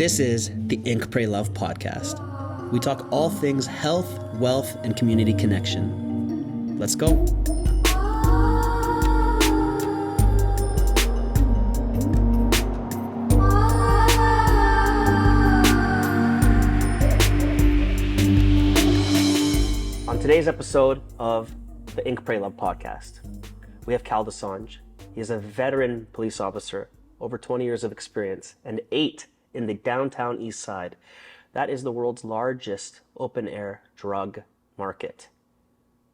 This is the Ink, Pray, Love podcast. We talk all things health, wealth, and community connection. Let's go. On today's episode of the Ink, Pray, Love podcast, we have Kal Dosanjh. He is a veteran police officer, over 20 years of experience, and 8 in the downtown Eastside. That is the world's largest open-air drug market.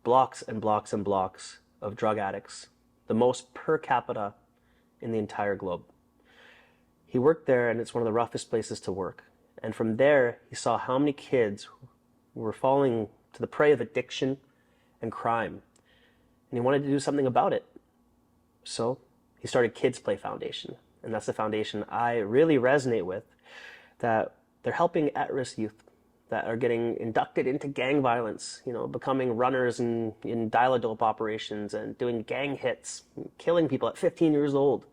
Blocks and blocks and blocks of drug addicts, the most per capita in the entire globe. He worked there, and it's one of the roughest places to work. And from there, he saw how many kids were falling to the prey of addiction and crime. And he wanted to do something about it. So he started Kids Play Foundation. And that's the foundation I really resonate with, that they're helping at-risk youth that are getting inducted into gang violence, becoming runners in dial-a-dope operations and doing gang hits, killing people at 15 years old.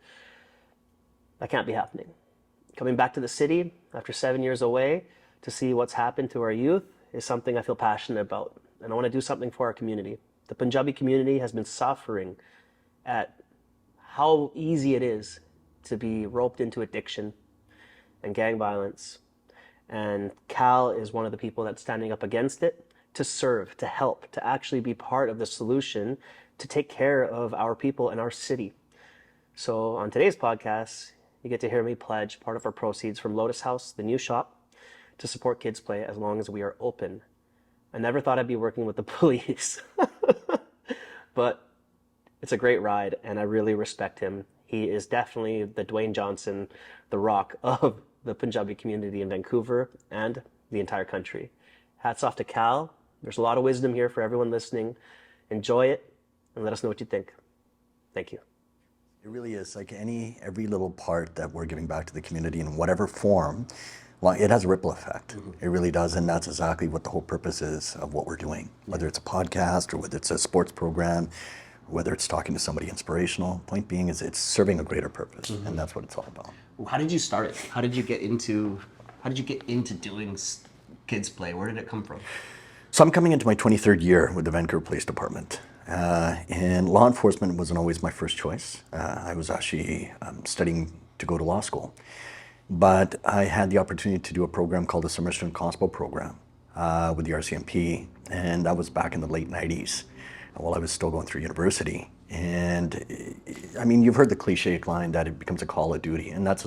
That can't be happening. Coming back to the city after 7 years away to see what's happened to our youth is something I feel passionate about. And I want to do something for our community. The Punjabi community has been suffering at how easy it is to be roped into addiction and gang violence. And Kal is one of the people that's standing up against it, to serve, to help, to actually be part of the solution, to take care of our people and our city. So on today's podcast, you get to hear me pledge part of our proceeds from Lotus House, the new shop, to support Kids Play as long as we are open. I never thought I'd be working with the police, but it's a great ride, and I really respect him. He is definitely the Dwayne Johnson, the Rock of the Punjabi community in Vancouver and the entire country. Hats off to Kal. There's a lot of wisdom here for everyone listening. Enjoy it and let us know what you think. Thank you. It really is like every little part that we're giving back to the community in whatever form. Well, it has a ripple effect. Mm-hmm. It really does, and that's exactly what the whole purpose is of what we're doing. Whether it's a podcast or whether it's a sports program, whether it's talking to somebody inspirational. Point being is it's serving a greater purpose, mm-hmm. and that's what it's all about. How did you start it? How did you get into doing Kids Play? Where did it come from? So I'm coming into my 23rd year with the Vancouver Police Department, and law enforcement wasn't always my first choice. I was actually studying to go to law school, but I had the opportunity to do a program called the Summer Student Constable Program with the RCMP, and that was back in the late 90s. While I was still going through university. And I mean, you've heard the cliched line that it becomes a call of duty, and that's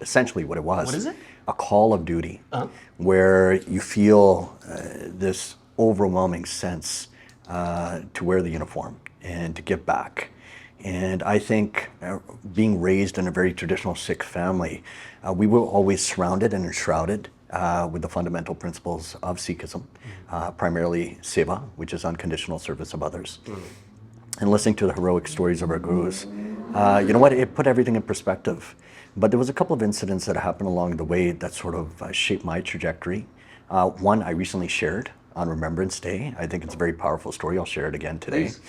essentially what it was. What is it? A call of duty, where you feel this overwhelming sense to wear the uniform and to give back. And I think being raised in a very traditional Sikh family, we were always surrounded and enshrouded with the fundamental principles of Sikhism, primarily seva, which is unconditional service of others. And listening to the heroic stories of our gurus, it put everything in perspective. But there was a couple of incidents that happened along the way that sort of shaped my trajectory. One I recently shared on Remembrance Day. I think it's a very powerful story. I'll share it again today. Please.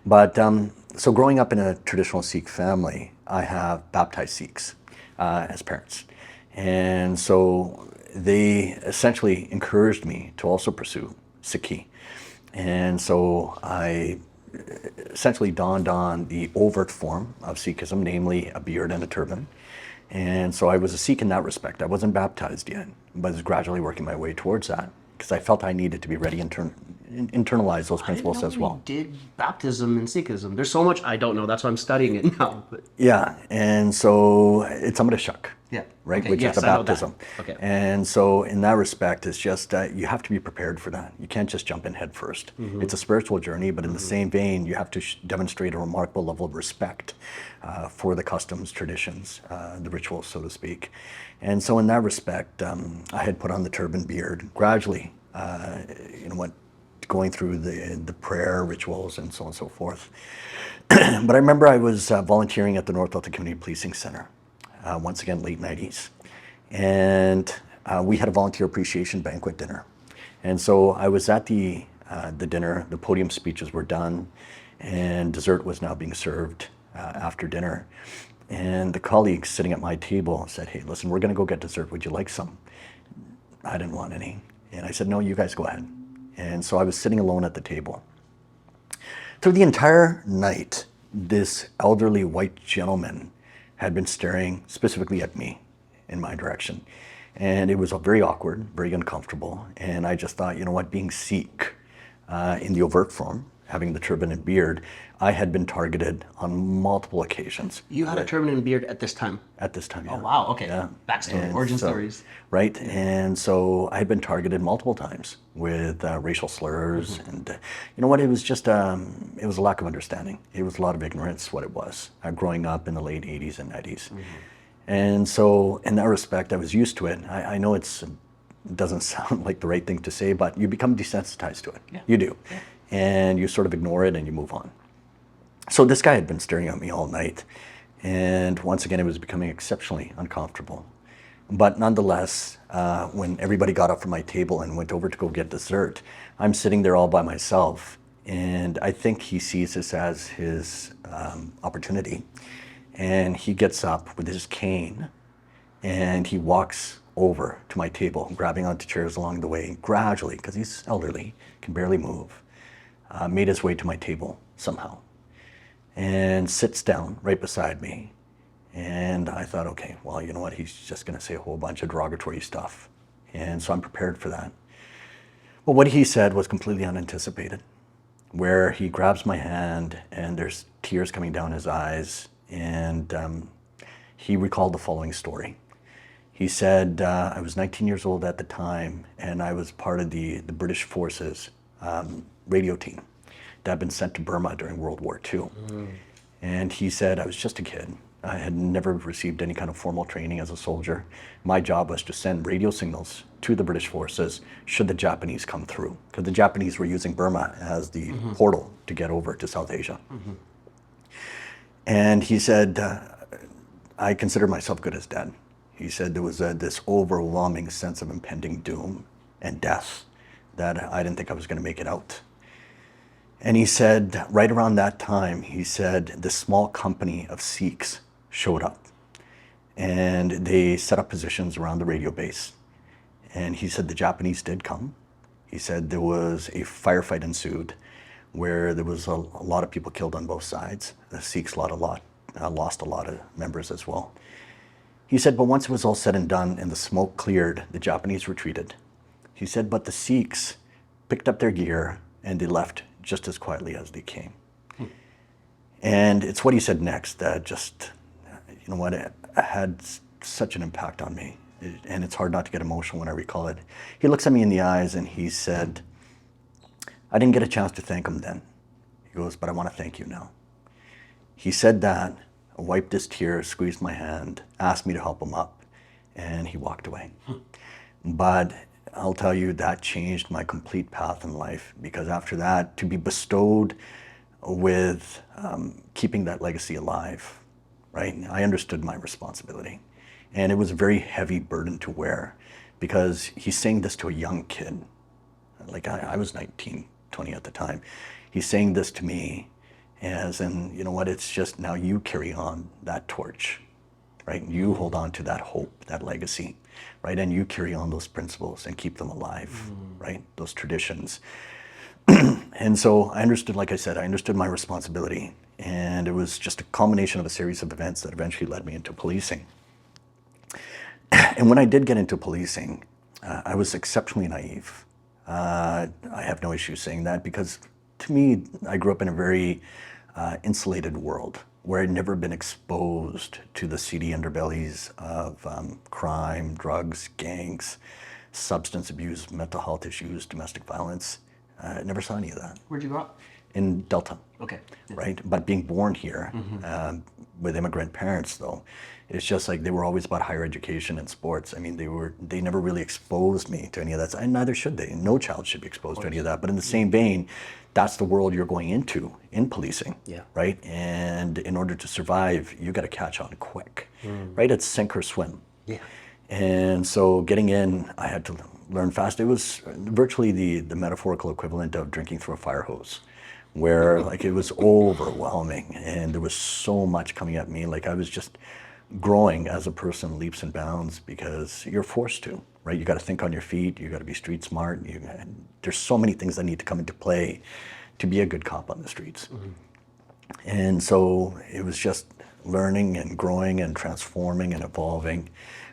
But so growing up in a traditional Sikh family, I have baptized Sikhs as parents. And so they essentially encouraged me to also pursue Sikhi. And so I essentially donned on the overt form of Sikhism, namely a beard and a turban. And so I was a Sikh in that respect. I wasn't baptized yet, but I was gradually working my way towards that because I felt I needed to be ready and internalize those principles as well. I did baptism in Sikhism. There's so much I don't know. That's why I'm studying it now. But. Yeah, and so it's Amrit Shak. Yeah. Right, okay, which yes, is the baptism. Okay. And so in that respect, it's just you have to be prepared for that. You can't just jump in head first. Mm-hmm. It's a spiritual journey, but in the same vein, you have to demonstrate a remarkable level of respect for the customs, traditions, the rituals, so to speak. And so in that respect, I had put on the turban beard gradually, going through the prayer rituals and so on and so forth. But I remember I was volunteering at the North Delta Community Policing Center. Once again, late 90s. And we had a volunteer appreciation banquet dinner. And so I was at the dinner, the podium speeches were done, and dessert was now being served after dinner. And the colleague sitting at my table said, hey, listen, we're going to go get dessert. Would you like some? I didn't want any. And I said, no, you guys go ahead. And so I was sitting alone at the table. Through the entire night, this elderly white gentleman had been staring specifically at me in my direction. And it was very awkward, very uncomfortable. And I just thought, you know what, being Sikh in the overt form, having the turban and beard, I had been targeted on multiple occasions. You had a turban and beard at this time? At this time, yeah. Oh, wow, okay. Yeah. Backstory, And origin so- stories. Right, and so I had been targeted multiple times with racial slurs, and you know what, it was just, it was a lack of understanding. It was a lot of ignorance, what it was, growing up in the late 80s and 90s. And so in that respect, I was used to it. I know it doesn't sound like the right thing to say, but you become desensitized to it. Yeah. You do. Yeah. And you sort of ignore it and you move on. So this guy had been staring at me all night. And once again, it was becoming exceptionally uncomfortable. But nonetheless, when everybody got up from my table and went over to go get dessert, I'm sitting there all by myself. And I think he sees this as his opportunity. And he gets up with his cane and he walks over to my table, grabbing onto chairs along the way, gradually, because he's elderly, can barely move, made his way to my table somehow and sits down right beside me. And I thought, okay, well, you know what? He's just going to say a whole bunch of derogatory stuff. And so I'm prepared for that. Well, what he said was completely unanticipated, where he grabs my hand and there's tears coming down his eyes. And he recalled the following story. He said, I was 19 years old at the time, and I was part of the British Forces radio team that had been sent to Burma during World War II. And he said, I was just a kid. I had never received any kind of formal training as a soldier. My job was to send radio signals to the British forces should the Japanese come through, because the Japanese were using Burma as the portal to get over to South Asia. And he said, I consider myself good as dead. He said there was this overwhelming sense of impending doom and death that I didn't think I was going to make it out. And he said, right around that time, he said, this small company of Sikhs showed up. And they set up positions around the radio base. And he said the Japanese did come. He said there was a firefight ensued where there was a lot of people killed on both sides. The Sikhs lost a lot of members as well. He said, but once it was all said and done and the smoke cleared, the Japanese retreated. He said, but the Sikhs picked up their gear and they left just as quietly as they came. And it's what he said next that just, you know what, it had such an impact on me. And it's hard not to get emotional when I recall it. He looks at me in the eyes and he said, I didn't get a chance to thank him then. He goes, but I want to thank you now. He said that, wiped his tears, squeezed my hand, asked me to help him up, and he walked away. But I'll tell you, that changed my complete path in life, because after that, to be bestowed with keeping that legacy alive, right? I understood my responsibility. And it was a very heavy burden to wear, because he's saying this to a young kid. Like I was 19, 20 at the time. He's saying this to me as in, you know what, it's just now you carry on that torch, right? You hold on to that hope, that legacy, right? And you carry on those principles and keep them alive, right? Those traditions. And so I understood, like I said, I understood my responsibility. And it was just a culmination of a series of events that eventually led me into policing. And when I did get into policing, I was exceptionally naive. I have no issue saying that, because to me, I grew up in a very insulated world where I'd never been exposed to the seedy underbellies of crime, drugs, gangs, substance abuse, mental health issues, domestic violence. I never saw any of that. Where'd you grow up? In Delta. Okay. Yeah. Right? But being born here with immigrant parents, though, it's just like they were always about higher education and sports. I mean, they never really exposed me to any of that. And neither should they. No child should be exposed to any of that. But in the same vein, that's the world you're going into in policing, right? And in order to survive, you got to catch on quick, right? It's sink or swim. Yeah. And so getting in, I had to learn fast. It was virtually the metaphorical equivalent of drinking through a fire hose, where like it was overwhelming and there was so much coming at me. Like I was just growing as a person leaps and bounds because you're forced to, right? You got to think on your feet. You got to be street smart. There's so many things that need to come into play to be a good cop on the streets. And so it was just learning and growing and transforming and evolving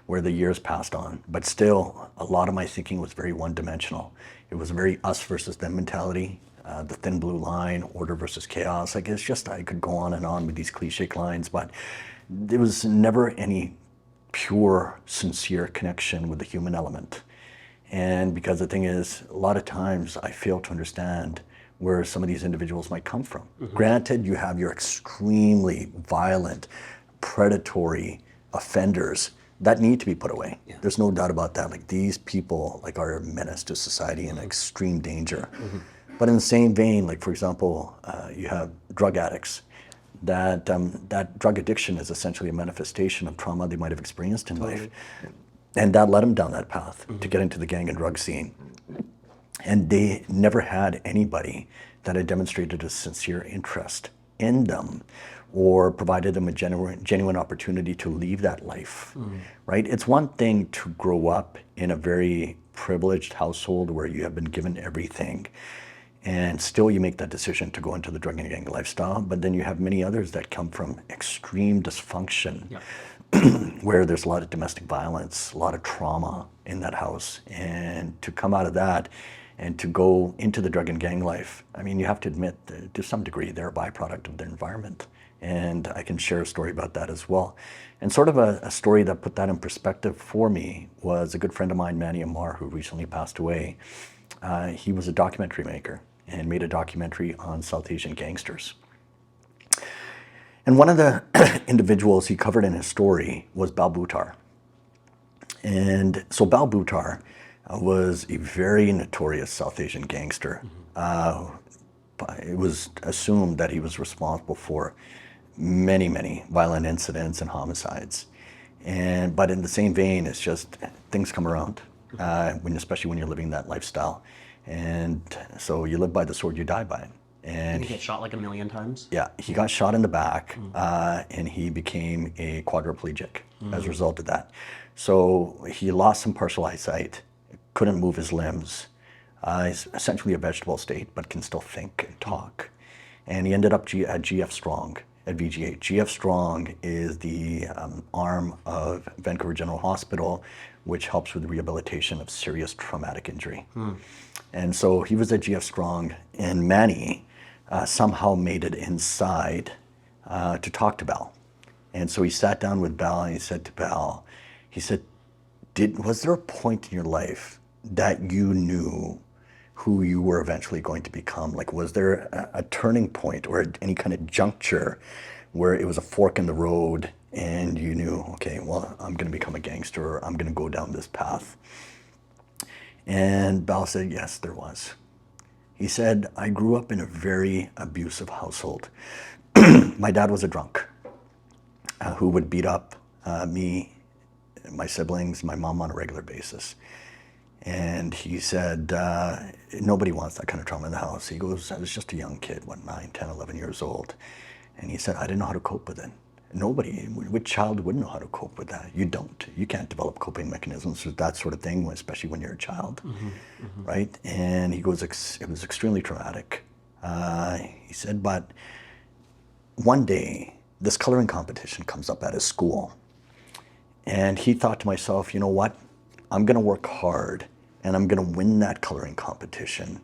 where the years passed on. But still, a lot of my thinking was very one-dimensional. It was a very us versus them mentality, the thin blue line, order versus chaos. Like it's just, I could go on and on with these cliche lines, but there was never any pure, sincere connection with the human element. And because the thing is, a lot of times I fail to understand where some of these individuals might come from. Granted, you have your extremely violent, predatory offenders that need to be put away. There's no doubt about that. Like these people like are a menace to society and extreme danger. But in the same vein, like for example, you have drug addicts. That drug addiction is essentially a manifestation of trauma they might have experienced in life. And that led them down that path to get into the gang and drug scene. And they never had anybody that had demonstrated a sincere interest in them or provided them a genuine opportunity to leave that life, right? It's one thing to grow up in a very privileged household where you have been given everything and still you make that decision to go into the drug and gang lifestyle, but then you have many others that come from extreme dysfunction where there's a lot of domestic violence, a lot of trauma in that house. And to come out of that and to go into the drug and gang life, I mean, you have to admit that to some degree they're a byproduct of their environment. And I can share a story about that as well. And sort of a story that put that in perspective for me was a good friend of mine, Manny Amar, who recently passed away. He was a documentary maker and made a documentary on South Asian gangsters. And one of the individuals he covered in his story was Bal Buttar. And so Bal Buttar was a very notorious South Asian gangster. It was assumed that he was responsible for many, many violent incidents and homicides. But in the same vein, it's just things come around, especially when you're living that lifestyle. And so you live by the sword, you die by it. And he get shot like a million times? Yeah, he got shot in the back and he became a quadriplegic as a result of that. So he lost some partial eyesight, couldn't move his limbs. He's essentially a vegetable state, but can still think and talk. And he ended up at GF Strong, at VGA. GF Strong is the arm of Vancouver General Hospital, which helps with the rehabilitation of serious traumatic injury. And so he was at GF Strong, and Manny somehow made it inside to talk to Bal. And so he sat down with Bal and he said to Bal, he said, was there a point in your life that you knew who you were eventually going to become? Like, was there a turning point or any kind of juncture where it was a fork in the road and you knew, okay, well, I'm going to become a gangster or I'm going to go down this path? And Bal said, yes, there was. He said, I grew up in a very abusive household. My dad was a drunk who would beat up me, my siblings, my mom on a regular basis. And he said, nobody wants that kind of trauma in the house. He goes, I was just a young kid, 9, 10, 11 years old. And he said, I didn't know how to cope with it. Nobody, which child wouldn't know how to cope with that? You don't. You can't develop coping mechanisms with that sort of thing, especially when you're a child, right? And he goes, it was extremely traumatic. He said, but one day, this coloring competition comes up at his school. And he thought to myself, you know what? I'm gonna work hard and I'm gonna win that coloring competition.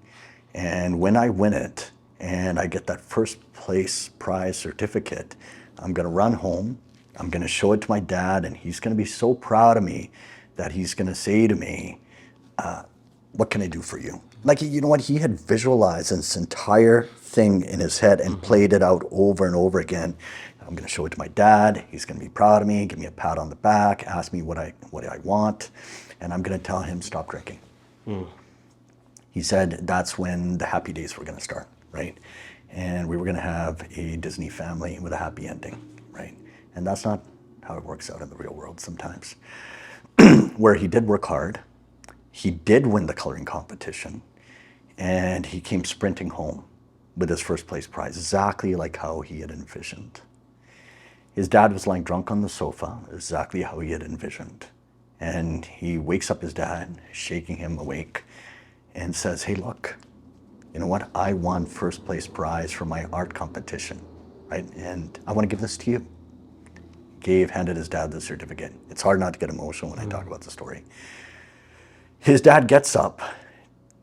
And when I win it and I get that first place prize certificate, I'm gonna run home, I'm gonna show it to my dad, and he's gonna be so proud of me that he's gonna say to me, what can I do for you? Like, you know what, he had visualized this entire thing in his head and played it out over and over again. I'm gonna show it to my dad, he's gonna be proud of me, give me a pat on the back, ask me what I want, and I'm gonna tell him stop drinking. He said that's when the happy days were gonna start, right? And we were gonna have a Disney family with a happy ending, right? And that's not how it works out in the real world sometimes. Where he did work hard, he did win the coloring competition, and he came sprinting home with his first place prize, exactly like how he had envisioned. His dad was lying drunk on the sofa, exactly how he had envisioned. And he wakes up his dad, shaking him awake, and says, hey, look, you know what? I won first place prize for my art competition, right? And I want to give this to you. Handed his dad the certificate. It's hard not to get emotional when I talk about the story. His dad gets up,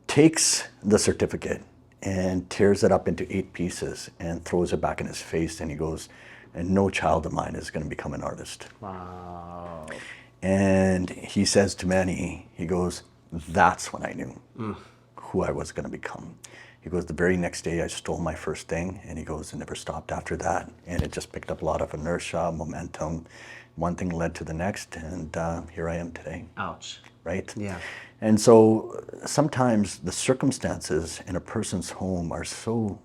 takes the certificate, and tears it up into 8 pieces and throws it back in his face. And he goes, and no child of mine is going to become an artist. Wow. And he says to many, he goes, that's when I knew who I was going to become. He goes, the very next day I stole my first thing, and he goes, it never stopped after that. And it just picked up a lot of inertia, momentum. One thing led to the next, and here I am today. Ouch. Right? Yeah. And so sometimes the circumstances in a person's home are so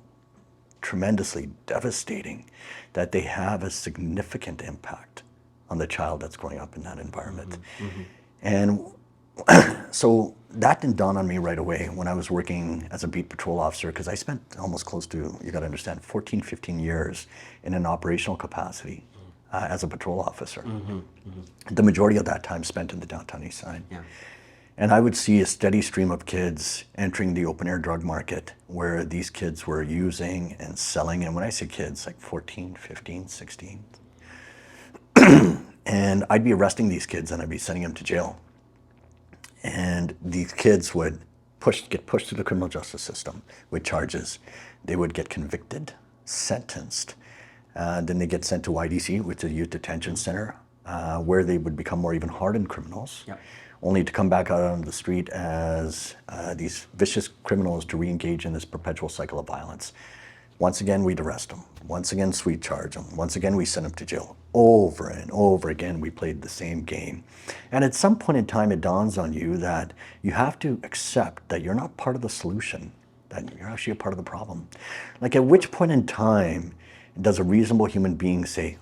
tremendously devastating that they have a significant impact on the child that's growing up in that environment. And so that didn't dawn on me right away when I was working as a beat patrol officer, because I spent almost close to, you got to understand, 14, 15 years in an operational capacity as a patrol officer. The majority of that time spent in the downtown Eastside. Yeah. And I would see a steady stream of kids entering the open air drug market where these kids were using and selling. And when I say kids, like 14, 15, 16. And I'd be arresting these kids and I'd be sending them to jail. And these kids would get pushed through the criminal justice system with charges. They would get convicted, sentenced. Then they get sent to YDC, which is a youth detention center, where they would become more even hardened criminals, only to come back out on the street as these vicious criminals to re-engage in this perpetual cycle of violence. Once again, we'd arrest them. Once again, we'd charge them. Once again, we send them to jail. Over and over again, we played the same game. And at some point in time, it dawns on you that you have to accept that you're not part of the solution, that you're actually a part of the problem. Like, at which point in time does a reasonable human being say,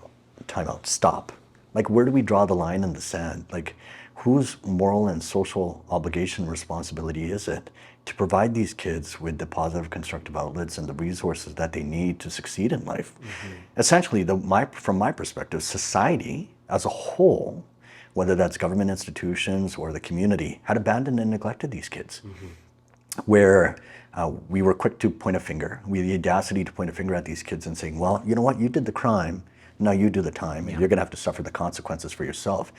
time out, stop? Like, where do we draw the line in the sand? Like, whose moral and social obligation and responsibility is it to provide these kids with the positive constructive outlets and the resources that they need to succeed in life? Essentially, from my perspective, society as a whole, whether that's government institutions or the community, had abandoned and neglected these kids. Where we were quick to point a finger. We had the audacity to point a finger at these kids and saying, well, you know what, you did the crime, now you do the time, and you're gonna have to suffer the consequences for yourself.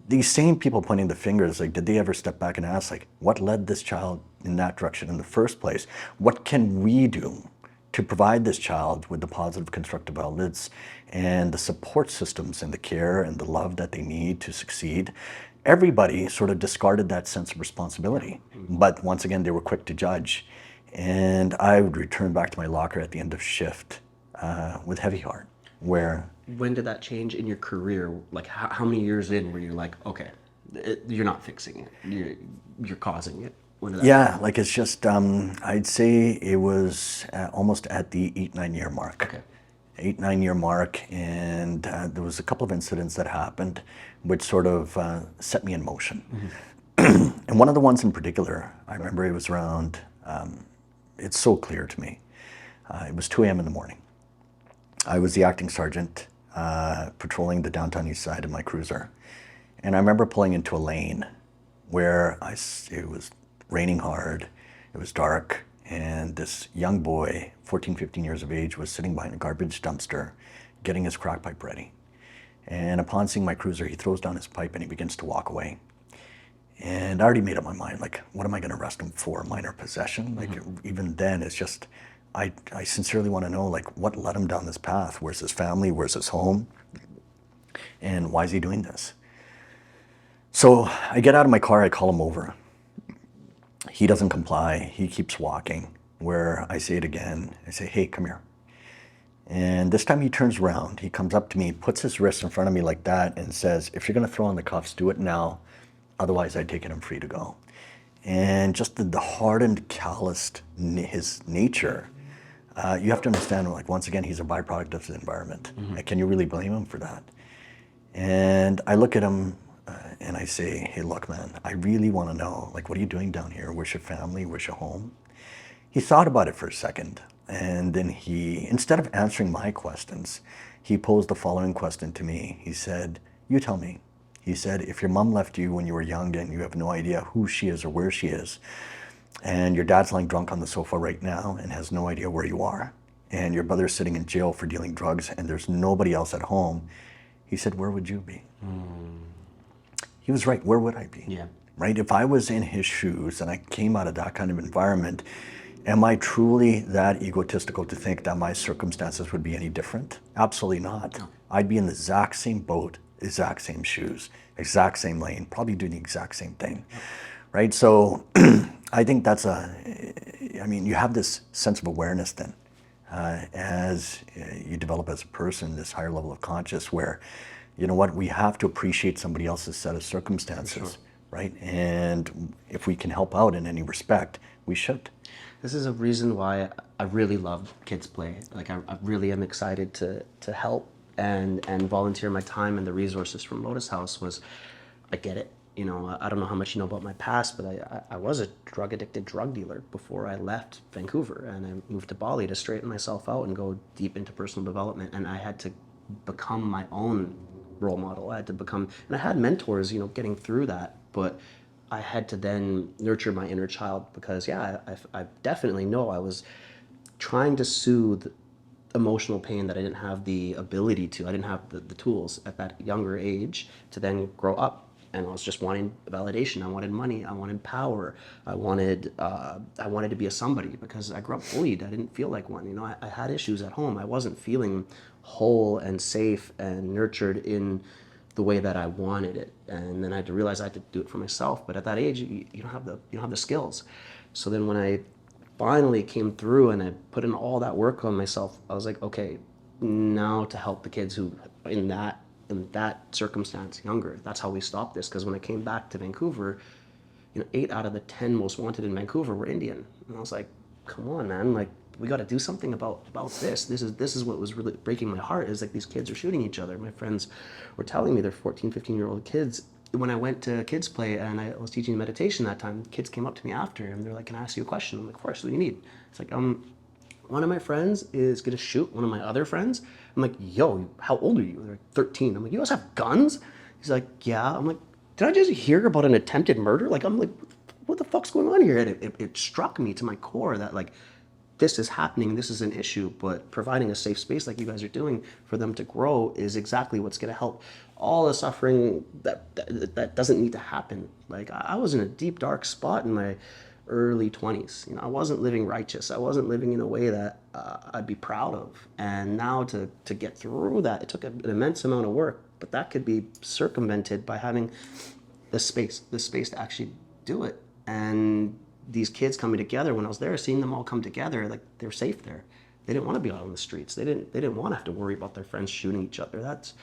These same people pointing the fingers, like, did they ever step back and ask, like, what led this child in that direction in the first place? What can we do to provide this child with the positive constructive outlets and the support systems and the care and the love that they need to succeed? Everybody sort of discarded that sense of responsibility. But once again, they were quick to judge. And I would return back to my locker at the end of shift with heavy heart, where... When did that change in your career? Like, how many years in were you like, okay, you're not fixing it, you're causing it? When did that Yeah, like, it's just, I'd say it was almost at the 8-9 year mark. Okay. 8-9 year mark, and there was a couple of incidents that happened which sort of set me in motion. And one of the ones in particular, I remember it was around, it's so clear to me, it was 2 a.m. in the morning. I was the acting sergeant patrolling the downtown east side of my cruiser. And I remember pulling into a lane where it was raining hard, it was dark, and this young boy, 14, 15 years of age, was sitting behind a garbage dumpster getting his crack pipe ready. And upon seeing my cruiser, he throws down his pipe and he begins to walk away. And I already made up my mind, like, what am I gonna arrest him for? Minor possession? Like, even then, it's just, I sincerely wanna know, like, what led him down this path? Where's his family? Where's his home? And why is he doing this? So I get out of my car, I call him over. He doesn't comply, he keeps walking. Where I say it again, I say, hey, come here. And this time he turns around, he comes up to me, puts his wrist in front of me like that and says, if you're gonna throw on the cuffs, do it now. Otherwise, I take it, I'm free to go. And just the hardened, calloused, his nature, you have to understand, like, once again, he's a byproduct of his environment. Can you really blame him for that? And I look at him and I say, hey, look, man, I really want to know, like, what are you doing down here? Where's your family? Where's your home? He thought about it for a second. And then he, instead of answering my questions, he posed the following question to me. He said, you tell me. He said, if your mom left you when you were young and you have no idea who she is or where she is, and your dad's lying drunk on the sofa right now and has no idea where you are, and your brother's sitting in jail for dealing drugs and there's nobody else at home, he said, where would you be? He was right. Where would I be? Yeah. Right? If I was in his shoes and I came out of that kind of environment, am I truly that egotistical to think that my circumstances would be any different? Absolutely not. No. I'd be in the exact same boat, exact same shoes, exact same lane, probably doing the exact same thing. Yep. Right? So I think that's you have this sense of awareness then as you develop as a person, this higher level of conscious where, you know what, we have to appreciate somebody else's set of circumstances, sure. Right? And if we can help out in any respect, we should. This is a reason why I really love Kids Play. Like I really am excited to help and volunteer my time and the resources from Lotus House. Was I get it. You know, I don't know how much you know about my past, but I was a drug-addicted drug dealer before I left Vancouver, and I moved to Bali to straighten myself out and go deep into personal development, and I had to become my own role model. I had to become, and I had mentors, you know, getting through that, but I had to then nurture my inner child because, yeah, I definitely know I was trying to soothe emotional pain that I didn't have the ability to. I didn't have the tools at that younger age to then grow up. And I was just wanting validation. I wanted money. I wanted power. I wanted to be a somebody because I grew up bullied. I didn't feel like one. You know, I had issues at home. I wasn't feeling whole and safe and nurtured in the way that I wanted it. And then I had to realize I had to do it for myself. But at that age, you don't have the skills. So then when I finally came through and I put in all that work on myself, I was like, okay, now to help the kids who in that circumstance younger. That's how we stopped this. Because when I came back to Vancouver, you know, 8 out of the 10 most wanted in Vancouver were Indian. And I was like, come on, man, like we got to do something about this. This is what was really breaking my heart, is like these kids are shooting each other. My friends were telling me they're 14, 15-year-old kids. When I went to Kids Play and I was teaching meditation that time, kids came up to me after and they're like, can I ask you a question? I'm like, of course, what do you need? It's like, one of my friends is gonna shoot one of my other friends. I'm like, yo, how old are you? They're like 13. I'm like, you guys have guns? He's like, yeah. I'm like, did I just hear about an attempted murder? Like, I'm like, what the fuck's going on here? And it struck me to my core that like, this is happening, this is an issue, but providing a safe space like you guys are doing for them to grow is exactly what's gonna help all the suffering that doesn't need to happen. Like I was in a deep, dark spot in my early 20s. You know, I wasn't living righteous. I wasn't living in a way that I'd be proud of. And now to get through that, it took an immense amount of work, but that could be circumvented by having the space to actually do it. And these kids coming together, when I was there, seeing them all come together, like they're safe there. They didn't want to be out on the streets. They didn't want to have to worry about their friends shooting each other. That's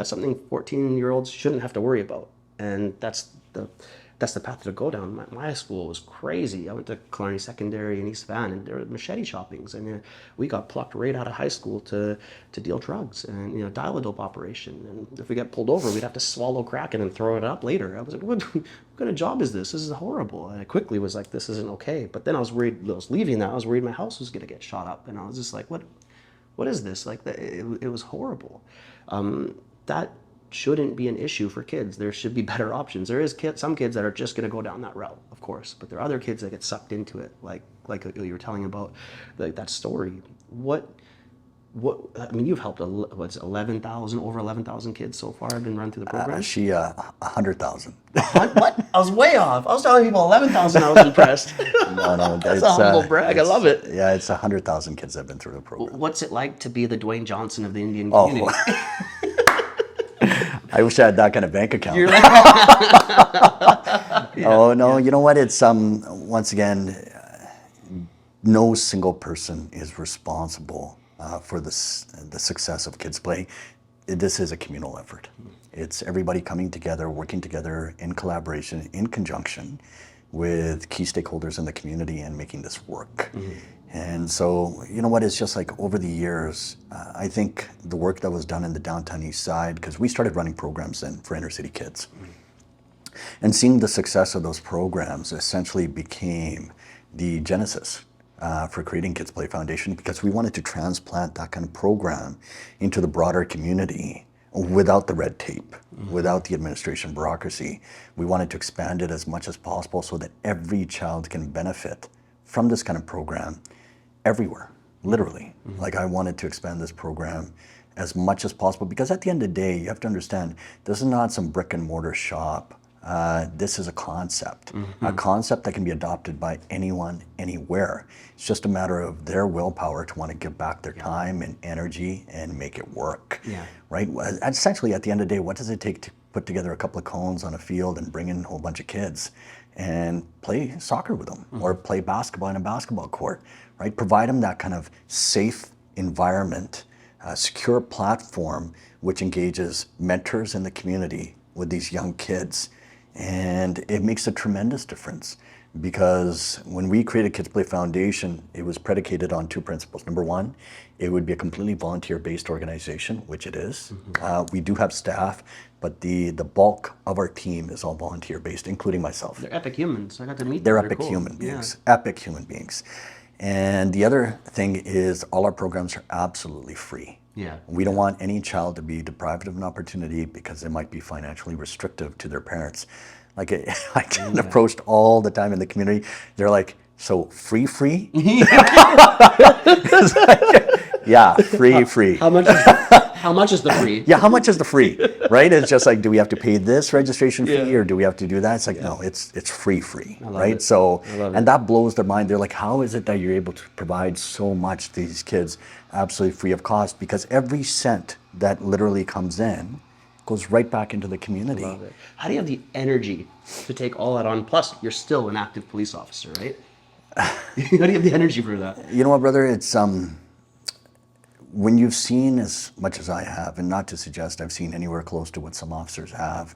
something 14-year-olds shouldn't have to worry about. And that's the path to go down. My school was crazy. I went to Killarney Secondary in East Van, and there were machete choppings, and we got plucked right out of high school to deal drugs and, you know, dial a dope operation. And if we got pulled over, we'd have to swallow crack and then throw it up later. I was like, what kind of job is this? This is horrible. And I quickly was like, this isn't okay. But then I was worried. I was leaving that. I was worried my house was gonna get shot up, and I was just like, what is this? Like, it was horrible. That shouldn't be an issue for kids. There should be better options. There is some kids that are just going to go down that route, of course, but there are other kids that get sucked into it, like you were telling about, like that story. What I mean, you've helped over 11,000 kids so far have been run through the program. 100,000. What? I was way off. I was telling people 11,000. I was impressed. No, that's a humble brag. I love it. Yeah, it's 100,000 kids that have been through the program. What's it like to be the Dwayne Johnson of the Indian community? I wish I had that kind of bank account. You're like, oh no, you know what? It's once again, no single person is responsible for the success of Kids Play. This is a communal effort. It's everybody coming together, working together in collaboration, in conjunction with key stakeholders in the community and making this work. Mm-hmm. And so, you know what, it's just like over the years, I think the work that was done in the downtown Eastside, because we started running programs then for inner city kids. And seeing the success of those programs essentially became the genesis for creating Kids Play Foundation, because we wanted to transplant that kind of program into the broader community without the red tape, without the administration bureaucracy. We wanted to expand it as much as possible so that every child can benefit from this kind of program everywhere, literally. Like, I wanted to expand this program as much as possible, because at the end of the day, you have to understand, this is not some brick and mortar shop. This is a concept that can be adopted by anyone, anywhere. It's just a matter of their willpower to want to give back their time and energy and make it work, right? Essentially, at the end of the day, what does it take to put together a couple of cones on a field and bring in a whole bunch of kids and play soccer with them, or play basketball in a basketball court, right? Provide them that kind of safe environment, secure platform, which engages mentors in the community with these young kids. And it makes a tremendous difference, because when we created Kids Play Foundation, it was predicated on two principles. Number one, it would be a completely volunteer-based organization, which it is. We do have staff, but the bulk of our team is all volunteer-based, including myself. They're epic humans. I got to meet them. They're epic human beings, epic human beings. And the other thing is, all our programs are absolutely free. We don't want any child to be deprived of an opportunity because it might be financially restrictive to their parents. Like, I get approached all the time in the community. They're like, so free? It's like, yeah, free. How much is the free? Yeah, how much is the free, right? It's just like, do we have to pay this registration fee or do we have to do that? It's like, no, it's free, right? So, and that blows their mind. They're like, how is it that you're able to provide so much to these kids absolutely free of cost? Because every cent that literally comes in goes right back into the community. I love it. How do you have the energy to take all that on? Plus, you're still an active police officer, right? How do you have the energy for that? You know what, brother? It's when you've seen as much as I have, and not to suggest I've seen anywhere close to what some officers have,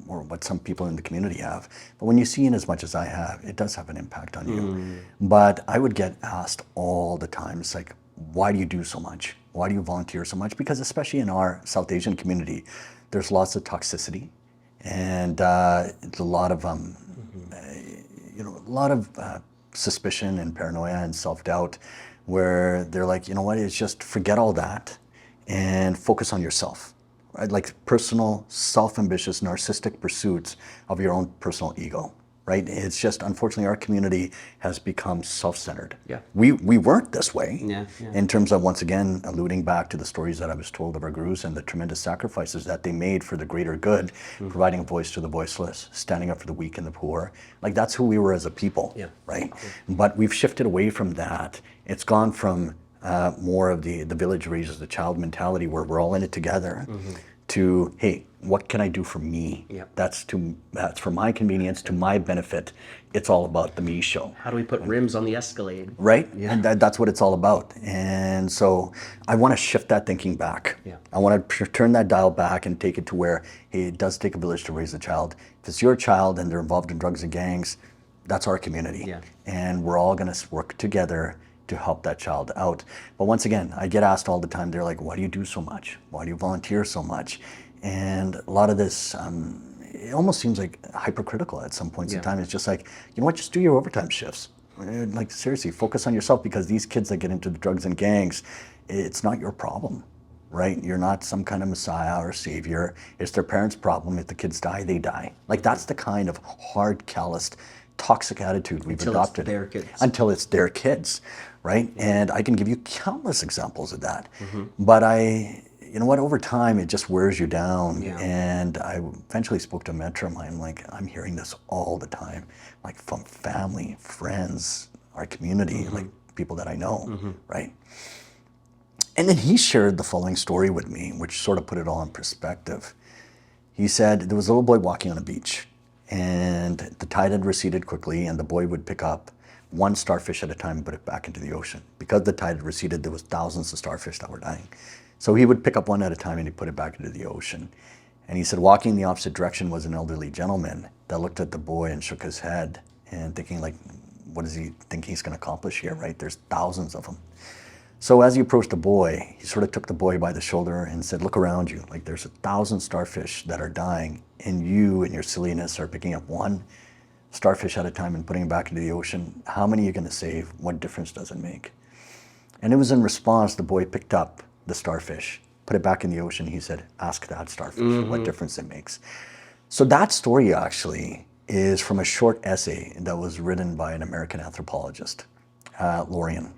or what some people in the community have, but when you've seen as much as I have, it does have an impact on you. But I would get asked all the time, it's like, why do you do so much? Why do you volunteer so much? Because especially in our South Asian community, there's lots of toxicity, and it's a lot of suspicion and paranoia and self-doubt, where they're like, you know what, it's just forget all that and focus on yourself, right? Like personal, self-ambitious, narcissistic pursuits of your own personal ego, right? It's just, unfortunately, our community has become self-centered. We weren't this way in terms of, once again, alluding back to the stories that I was told of our gurus and the tremendous sacrifices that they made for the greater good, providing a voice to the voiceless, standing up for the weak and the poor. Like, that's who we were as a people, right? But we've shifted away from that. It's gone from more of the village raises the child mentality, where we're all in it together, to, hey, what can I do for me? That's for my convenience, to my benefit. It's all about the me show. How do we put rims on the Escalade? Right? And that's what it's all about. And so I want to shift that thinking back. I want to turn that dial back and take it to where, hey, it does take a village to raise a child. If it's your child and they're involved in drugs and gangs, that's our community. And we're all going to work together to help that child out. But once again, I get asked all the time, they're like, why do you do so much? Why do you volunteer so much? And a lot of this, it almost seems like hypercritical at some points in time. It's just like, you know what, just do your overtime shifts. Like, seriously, focus on yourself, because these kids that get into the drugs and gangs, it's not your problem, right? You're not some kind of messiah or savior. It's their parents' problem. If the kids die, they die. Like, that's the kind of hard, calloused, toxic attitude we've adopted. Until it's their kids. Until it's their kids, right? And I can give you countless examples of that. But you know what, over time, it just wears you down. And I eventually spoke to a mentor of mine, like, I'm hearing this all the time, like from family, friends, our community, like people that I know, right? And then he shared the following story with me, which sort of put it all in perspective. He said there was a little boy walking on a beach, and the tide had receded quickly, and the boy would pick up one starfish at a time and put it back into the ocean. Because the tide had receded, there was thousands of starfish that were dying. So he would pick up one at a time and he'd put it back into the ocean. And he said walking in the opposite direction was an elderly gentleman that looked at the boy and shook his head, and thinking, like, what does he think he's going to accomplish here, right? There's thousands of them. So as he approached the boy, he sort of took the boy by the shoulder and said, look around you. Like, there's 1,000 starfish that are dying, and you, in your silliness, are picking up one starfish at a time and putting them back into the ocean. How many are you going to save? What difference does it make? And it was in response, the boy picked up the starfish, put it back in the ocean. He said, ask that starfish what difference it makes. So that story actually is from a short essay that was written by an American anthropologist, Lorian.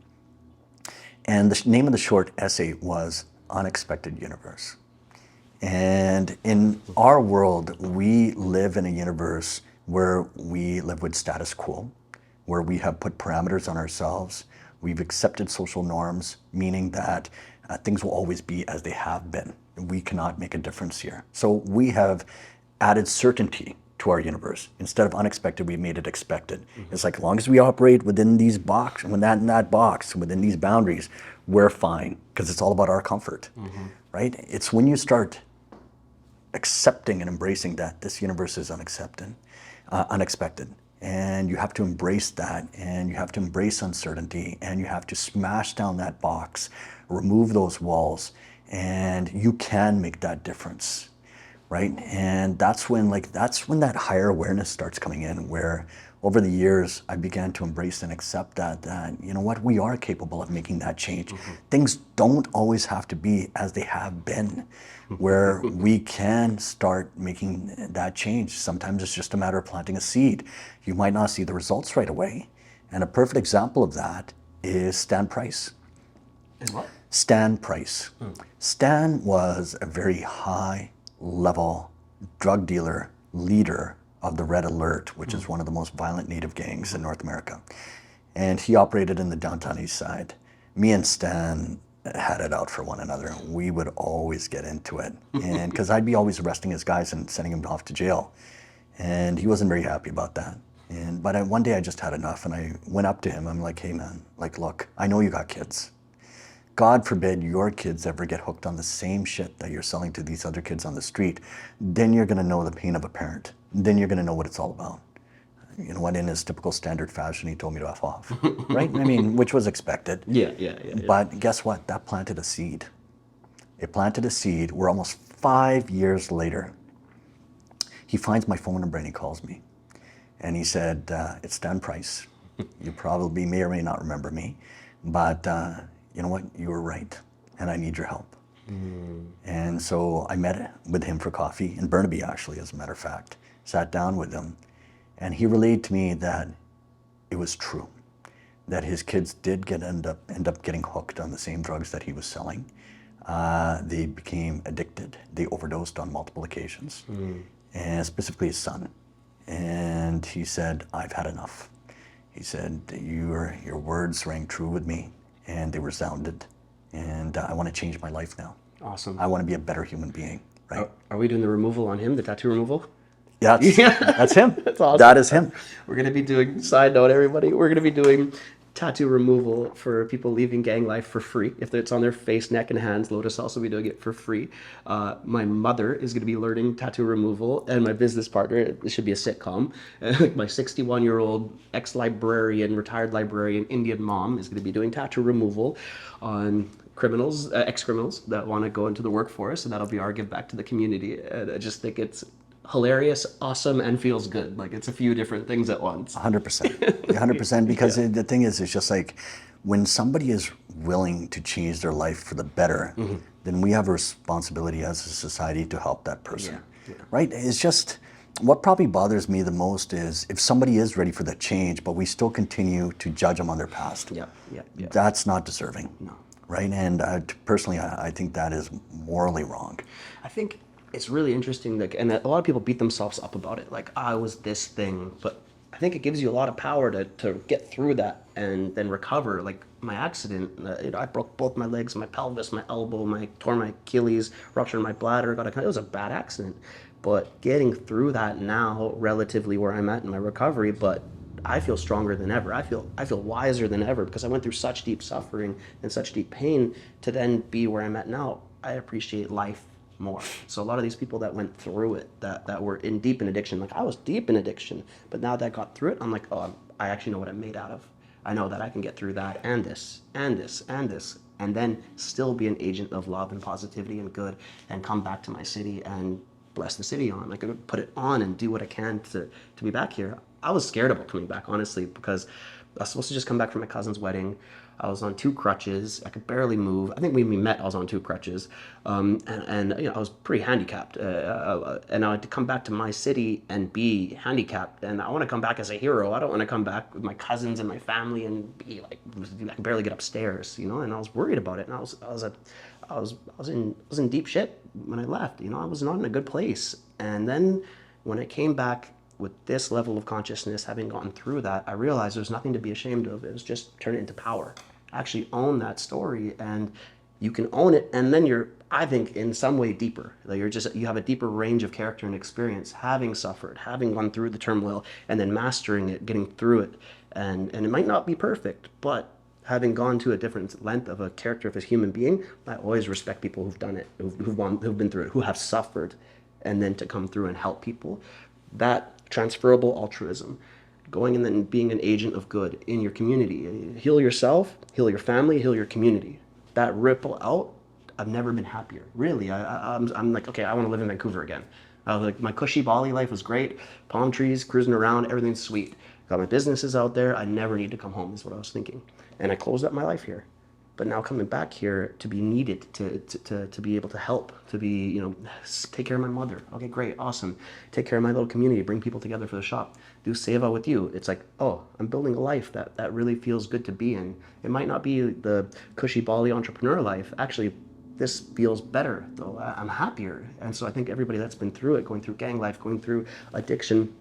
And the name of the short essay was Unexpected Universe. And in our world, we live in a universe where we live with status quo, where we have put parameters on ourselves. We've accepted social norms, meaning that things will always be as they have been. We cannot make a difference here. So we have added certainty to our universe. Instead of unexpected, we made it expected. It's like, as long as we operate within these box, within that box, within these boundaries, we're fine, because it's all about our comfort, right? It's when you start accepting and embracing that this universe is unexpected, and you have to embrace that, and you have to embrace uncertainty, and you have to smash down that box, remove those walls, and you can make that difference, right? And that's when that higher awareness starts coming in, where over the years I began to embrace and accept that you know what, we are capable of making that change. Things don't always have to be as they have been, where we can start making that change. Sometimes it's just a matter of planting a seed. You might not see the results right away. And a perfect example of that is Stan Price. Is what? Stan Price. Stan was a very high level drug dealer, leader of the Red Alert, which is one of the most violent native gangs in North America. And he operated in the downtown Eastside. Me and Stan had it out for one another. We would always get into it. And because I'd be always arresting his guys and sending him off to jail. And he wasn't very happy about that. But one day I just had enough, and I went up to him. I'm like, hey man, like, look, I know you got kids. God forbid your kids ever get hooked on the same shit that you're selling to these other kids on the street. Then you're gonna know the pain of a parent. Then you're gonna know what it's all about. You know what, in his typical standard fashion, he told me to F off, right? I mean, which was expected. Yeah. But guess what? That planted a seed. It planted a seed where almost 5 years later, he finds my phone number and he calls me. And he said, it's Stan Price. You probably may or may not remember me, but you know what? You were right, and I need your help. And so I met with him for coffee in Burnaby, actually, as a matter of fact. Sat down with him, and he relayed to me that it was true, that his kids did end up getting hooked on the same drugs that he was selling. They became addicted. They overdosed on multiple occasions, and specifically his son. And he said, I've had enough. He said, your words rang true with me, and they resounded. And I want to change my life now. Awesome. I want to be a better human being, right? Are we doing the removal on him, the tattoo removal? Yeah, that's him. That's awesome. That is him. We're going to be doing, side note everybody, we're going to be doing tattoo removal for people leaving gang life for free. If it's on their face, neck, and hands, Lotus will also be doing it for free. My mother is going to be learning tattoo removal, and my business partner, it should be a sitcom, my 61-year-old ex-librarian, retired librarian, Indian mom is going to be doing tattoo removal on criminals, ex-criminals that want to go into the workforce, and that'll be our give back to the community. And I just think it's hilarious, awesome, and feels good. Like, it's a few different things at once. 100%. 100%, because the thing is, it's just like, when somebody is willing to change their life for the better, then we have a responsibility as a society to help that person, right? It's just, what probably bothers me the most is if somebody is ready for the change, but we still continue to judge them on their past. That's not deserving, right? And personally, I think that is morally wrong. I think it's really interesting, like, and a lot of people beat themselves up about it, like, I was this thing, but I think it gives you a lot of power to get through that and then recover. Like, my accident, I broke both my legs, my pelvis, my elbow, tore my Achilles, ruptured my bladder, it was a bad accident. But getting through that now, relatively where I'm at in my recovery, but I feel stronger than ever. I feel wiser than ever, because I went through such deep suffering and such deep pain to then be where I'm at now. I appreciate life more. So a lot of these people that went through it, that were deep in addiction, like I was deep in addiction, but now that I got through it, I'm like, oh, I actually know what I'm made out of. I know that I can get through that and this, and this, and this, and then still be an agent of love and positivity and good, and come back to my city and bless the city on. Like, I put it on and do what I can to be back here. I was scared about coming back, honestly, because I was supposed to just come back from my cousin's wedding. I was on two crutches. I could barely move. I think when we met, I was on two crutches, and I was pretty handicapped. And I had to come back to my city and be handicapped. And I want to come back as a hero. I don't want to come back with my cousins and my family and be like I can barely get upstairs, And I was worried about it. And I was in deep shit when I left. I was not in a good place. And then when I came back with this level of consciousness, having gone through that, I realized there's nothing to be ashamed of. It was just turn it into power. Actually own that story, and you can own it, and then you're, I think, in some way deeper. Like you have a deeper range of character and experience, having suffered, having gone through the turmoil, and then mastering it, getting through it. And it might not be perfect, but having gone to a different length of a character of a human being, I always respect people who've done it, who've been through it, who have suffered, and then to come through and help people. That transferable altruism, going and then being an agent of good in your community. Heal yourself, heal your family, heal your community. That ripple out, I've never been happier. Really, I'm like, okay, I want to live in Vancouver again. Like my cushy Bali life was great. Palm trees, cruising around, everything's sweet. Got my businesses out there. I never need to come home is what I was thinking. And I closed up my life here. But now coming back here to be needed, to be able to help, to be, take care of my mother. Okay, great, awesome. Take care of my little community, bring people together for the shop, do Seva with you. It's like, oh, I'm building a life that really feels good to be in. It might not be the cushy Bali entrepreneur life. Actually, this feels better, though. I'm happier. And so I think everybody that's been through it, going through gang life, going through addiction,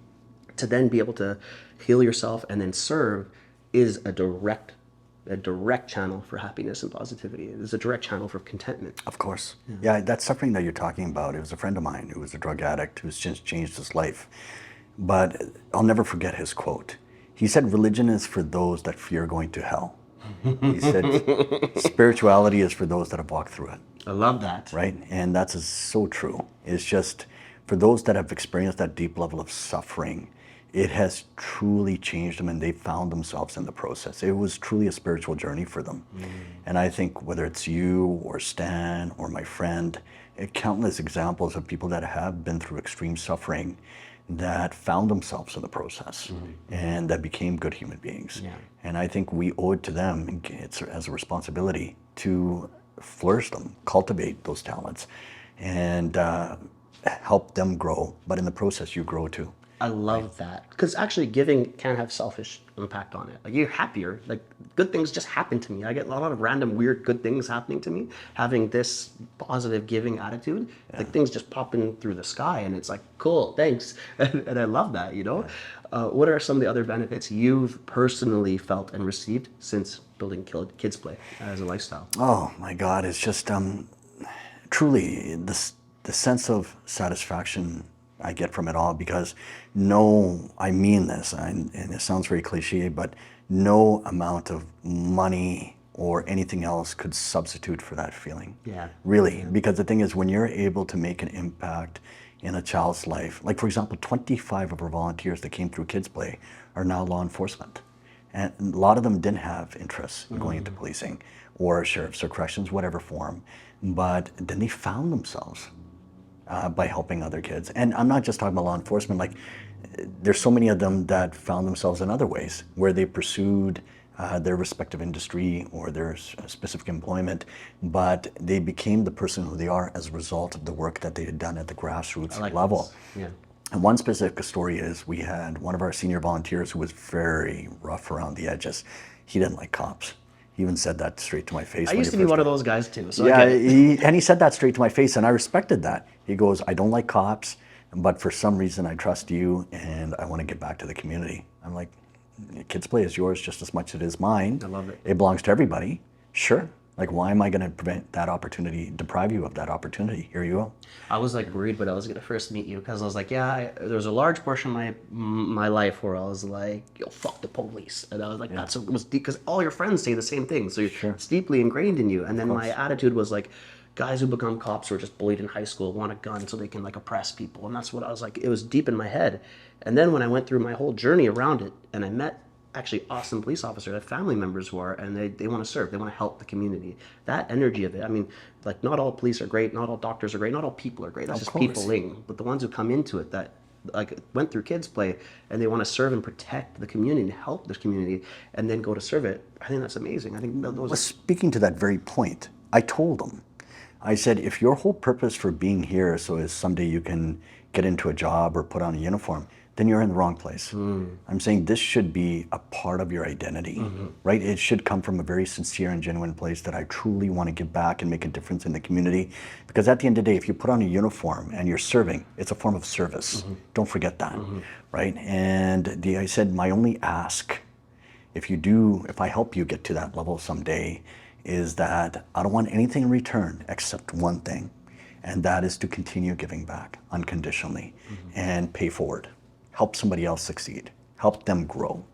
to then be able to heal yourself and then serve is a direct channel for happiness and positivity. It is a direct channel for contentment. Of course. Yeah, that suffering that you're talking about, it was a friend of mine who was a drug addict who's just changed his life. But I'll never forget his quote. He said, religion is for those that fear going to hell. He said, spirituality is for those that have walked through it. I love that. Right? And that's so true. It's just for those that have experienced that deep level of suffering, it has truly changed them and they found themselves in the process. It was truly a spiritual journey for them. And I think whether it's you or Stan or my friend, countless examples of people that have been through extreme suffering that found themselves in the process and that became good human beings. Yeah. And I think we owe it to them, it's as a responsibility to flourish them, cultivate those talents and help them grow. But in the process, you grow too. I love that. Because actually giving can have selfish impact on it. Like you're happier. Like good things just happen to me. I get a lot of random weird good things happening to me. Having this positive giving attitude, like things just pop in through the sky and it's like, cool, thanks. And I love that, What are some of the other benefits you've personally felt and received since building Kids Play as a lifestyle? Oh my God, it's just truly the sense of satisfaction I get from it all, because I mean this, and it sounds very cliche, but no amount of money or anything else could substitute for that feeling. Yeah. Really, because the thing is, when you're able to make an impact in a child's life, like for example, 25 of our volunteers that came through Kids Play are now law enforcement. And a lot of them didn't have interests in going into policing or sheriffs or corrections, whatever form, but then they found themselves by helping other kids. And I'm not just talking about law enforcement, like there's so many of them that found themselves in other ways where they pursued their respective industry or their specific employment, but they became the person who they are as a result of the work that they had done at the grassroots level. Yeah. And one specific story is we had one of our senior volunteers who was very rough around the edges. He didn't like cops. He even said that straight to my face. I used to be one of those guys too. So yeah, he said that straight to my face, and I respected that. He goes, I don't like cops, but for some reason I trust you, and I want to get back to the community. I'm like, Kids Play is yours just as much as it is mine. I love it. It belongs to everybody. Sure. Like, why am I going to prevent that opportunity, deprive you of that opportunity? Here you go. I was like worried when I was gonna first meet you, because I was like, there was a large portion of my life where I was like, yo, fuck the police, and I was like, that's it was deep, because all your friends say the same thing, so it's deeply ingrained in you. And then my attitude was like, guys who become cops or just bullied in high school want a gun so they can like oppress people, and that's what I was like. It was deep in my head. And then when I went through my whole journey around it, and I met actually awesome police officers, I have family members who are, and they want to serve, they want to help the community. That energy of it, I mean, like not all police are great, not all doctors are great, not all people are great, that's just peopling. But the ones who come into it, that like went through kids play and they want to serve and protect the community and help the community and then go to serve it. I think that's amazing. I think those Well, speaking to that very point, I told them, I said, if your whole purpose for being here so is someday you can get into a job or put on a uniform, then you're in the wrong place. I'm saying this should be a part of your identity, right? It should come from a very sincere and genuine place that I truly want to give back and make a difference in the community. Because at the end of the day, if you put on a uniform and you're serving, it's a form of service. Don't forget that, right? And I said, my only ask, if I help you get to that level someday, is that I don't want anything in return except one thing, and that is to continue giving back unconditionally and pay forward. Help somebody else succeed, help them grow,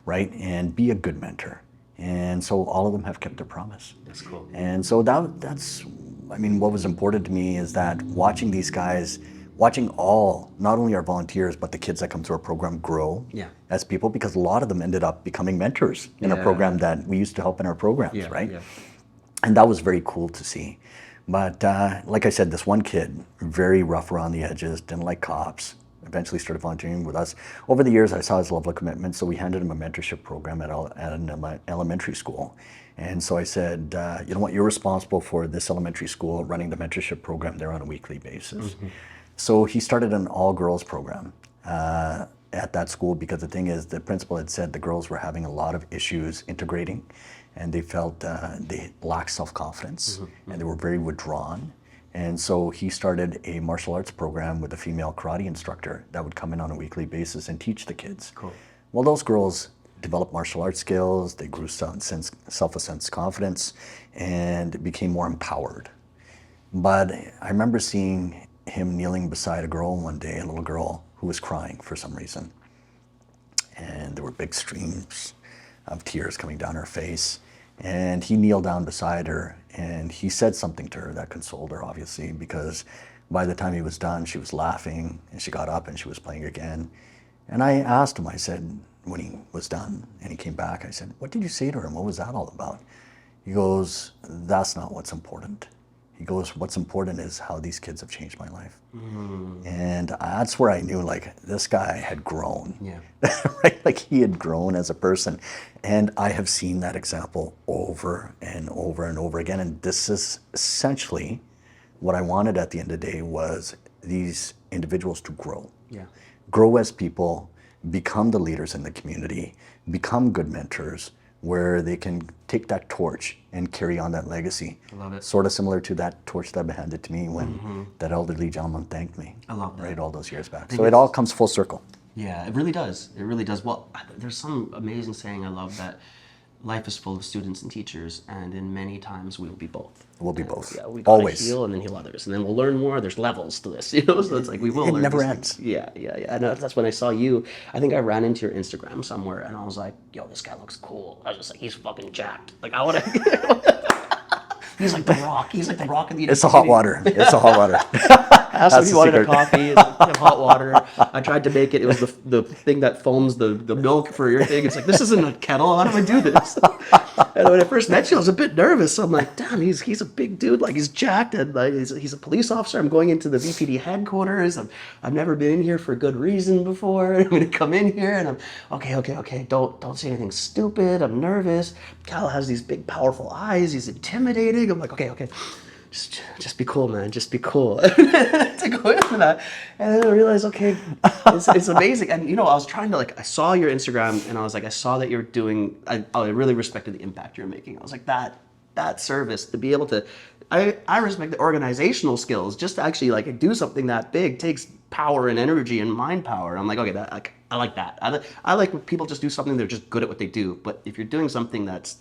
right? And be a good mentor. And so all of them have kept their promise. That's cool. And so that's, I mean, what was important to me is that watching these guys, watching not only our volunteers, but the kids that come through our program grow as people, because a lot of them ended up becoming mentors in our program that we used to help in our programs, right? Yeah. And that was very cool to see. But like I said, this one kid, very rough around the edges, didn't like cops, eventually started volunteering with us. Over the years, I saw his level of commitment, so we handed him a mentorship program at an elementary school. And so I said, you know what, you're responsible for this elementary school, running the mentorship program there on a weekly basis. So he started an all-girls program at that school, because the thing is, the principal had said the girls were having a lot of issues integrating, and they felt they lacked self-confidence, and they were very withdrawn. And so he started a martial arts program with a female karate instructor that would come in on a weekly basis and teach the kids. Cool. Well, those girls developed martial arts skills, they grew self-sense confidence, and became more empowered. But I remember seeing him kneeling beside a girl one day, a little girl who was crying for some reason. And there were big streams of tears coming down her face. And he kneeled down beside her and he said something to her that consoled her, obviously, because by the time he was done, she was laughing and she got up and she was playing again. And I asked him, I said, when he was done and he came back, I said, what did you say to her and what was that all about? He goes, that's not what's important. He goes, what's important is how these kids have changed my life. And that's where I knew, like, this guy had grown, right? Like, he had grown as a person. And I have seen that example over and over and over again. And this is essentially what I wanted at the end of the day, was these individuals to grow. Grow as people, become the leaders in the community, become good mentors, where they can take that torch and carry on that legacy. I love it. Sort of similar to that torch that was handed to me when that elderly gentleman thanked me. I love that. Right, all those years back. So it all comes full circle. Yeah, it really does. It really does. Well, there's some amazing saying I love, that life is full of students and teachers, and in many times we will be both. We'll be both. Yeah, we gotta Always. heal and then heal others, and then we'll learn more. There's levels to this, you know. So it's like we will. It learn never these ends. things. Yeah. And that's when I saw you. I think I ran into your Instagram somewhere, and I was like, "Yo, this guy looks cool." I was just like, "He's fucking jacked." Like, I want to. He's like the Rock. He's like the Rock of the. It's the hot water. It's the hot water. I asked him if he wanted a coffee. It's like hot water. I tried to make it. It was the thing that foams the milk for your thing. It's like, this isn't a kettle. How do I do this? And when I first met you, I was a bit nervous. So I'm like, damn, he's a big dude. Like, he's jacked, and like he's a police officer. I'm going into the VPD headquarters. I've never been in here for a good reason before. I'm going to come in here, and I'm okay. Don't say anything stupid. I'm nervous. Kal has these big, powerful eyes. He's intimidating. I'm like, okay. Just be cool, man. Just be cool. To go into that, and then I realized, okay, it's amazing. And you know, I was trying to, I saw your Instagram, and I was like, I saw that you're doing. I really respected the impact you're making. I was like, that service, to be able to. I respect the organizational skills. Just to actually do something that big takes power and energy and mind power. I'm like, okay, I like that. I like when people just do something, they're just good at what they do. But if you're doing something that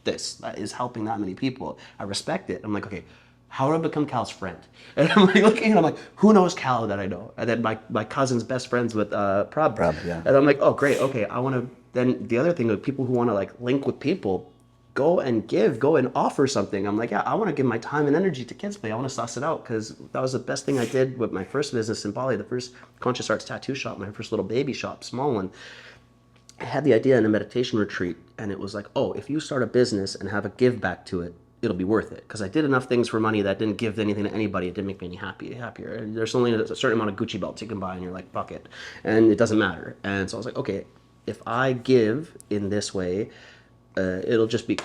is helping that many people, I respect it. I'm like, okay, how do I become Kal's friend? And I'm like looking, and I'm like, who knows Kal that I know? And then my cousin's best friends with Prab. Yeah. And I'm like, oh, great, okay, I want to. Then the other thing with people who want to link with people, go and offer something. I'm like, yeah, I want to give my time and energy to kids play. I want to suss it out, because that was the best thing I did with my first business in Bali, the first conscious arts tattoo shop, my first little baby shop, small one. I had the idea in a meditation retreat, and it was like, oh, if you start a business and have a give back to it, it'll be worth it. Because I did enough things for money that didn't give anything to anybody. It didn't make me any happier. There's only a certain amount of Gucci belts you can buy, and you're like, fuck it. And it doesn't matter. And so I was like, okay, if I give in this way, it'll just be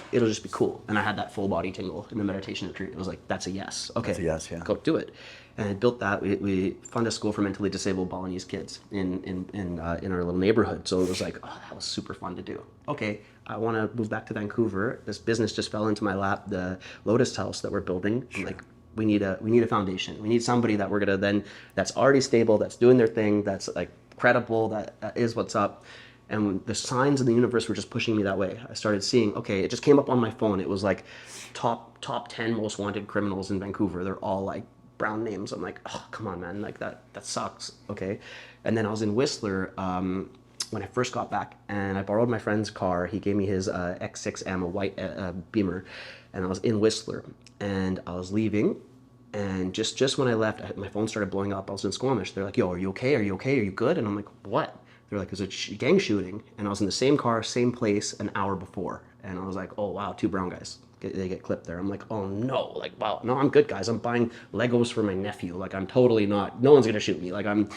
cool. And I had that full body tingle in the meditation retreat. It was like, that's a yes. Okay, That's a yes, yeah. go do it. And I built that. We funded a school for mentally disabled Balinese kids in our little neighborhood. So it was like, oh, that was super fun to do. Okay, I want to move back to Vancouver. This business just fell into my lap. The Lotus House that we're building. Sure. Like, we need a foundation. We need somebody that we're gonna that's already stable, that's doing their thing, that's like credible, that is what's up. And the signs in the universe were just pushing me that way. I started seeing, okay, it just came up on my phone. It was like top 10 most wanted criminals in Vancouver. They're all like brown names. I'm like, oh, come on, man, like that sucks. Okay. And then I was in Whistler when I first got back, and I borrowed my friend's car. He gave me his X6M, a white Beamer, and I was in Whistler, and I was leaving. And just when I left, my phone started blowing up. I was in Squamish. They're like, yo, are you okay? Are you okay? Are you good? And I'm like, what? They're like, there's a gang shooting. And I was in the same car, same place an hour before. And I was like, oh, wow, 2 brown guys. They get clipped there. I'm like, oh, no. Like, wow. No, I'm good, guys. I'm buying Legos for my nephew. Like, I'm totally not. No one's going to shoot me. Like, I'm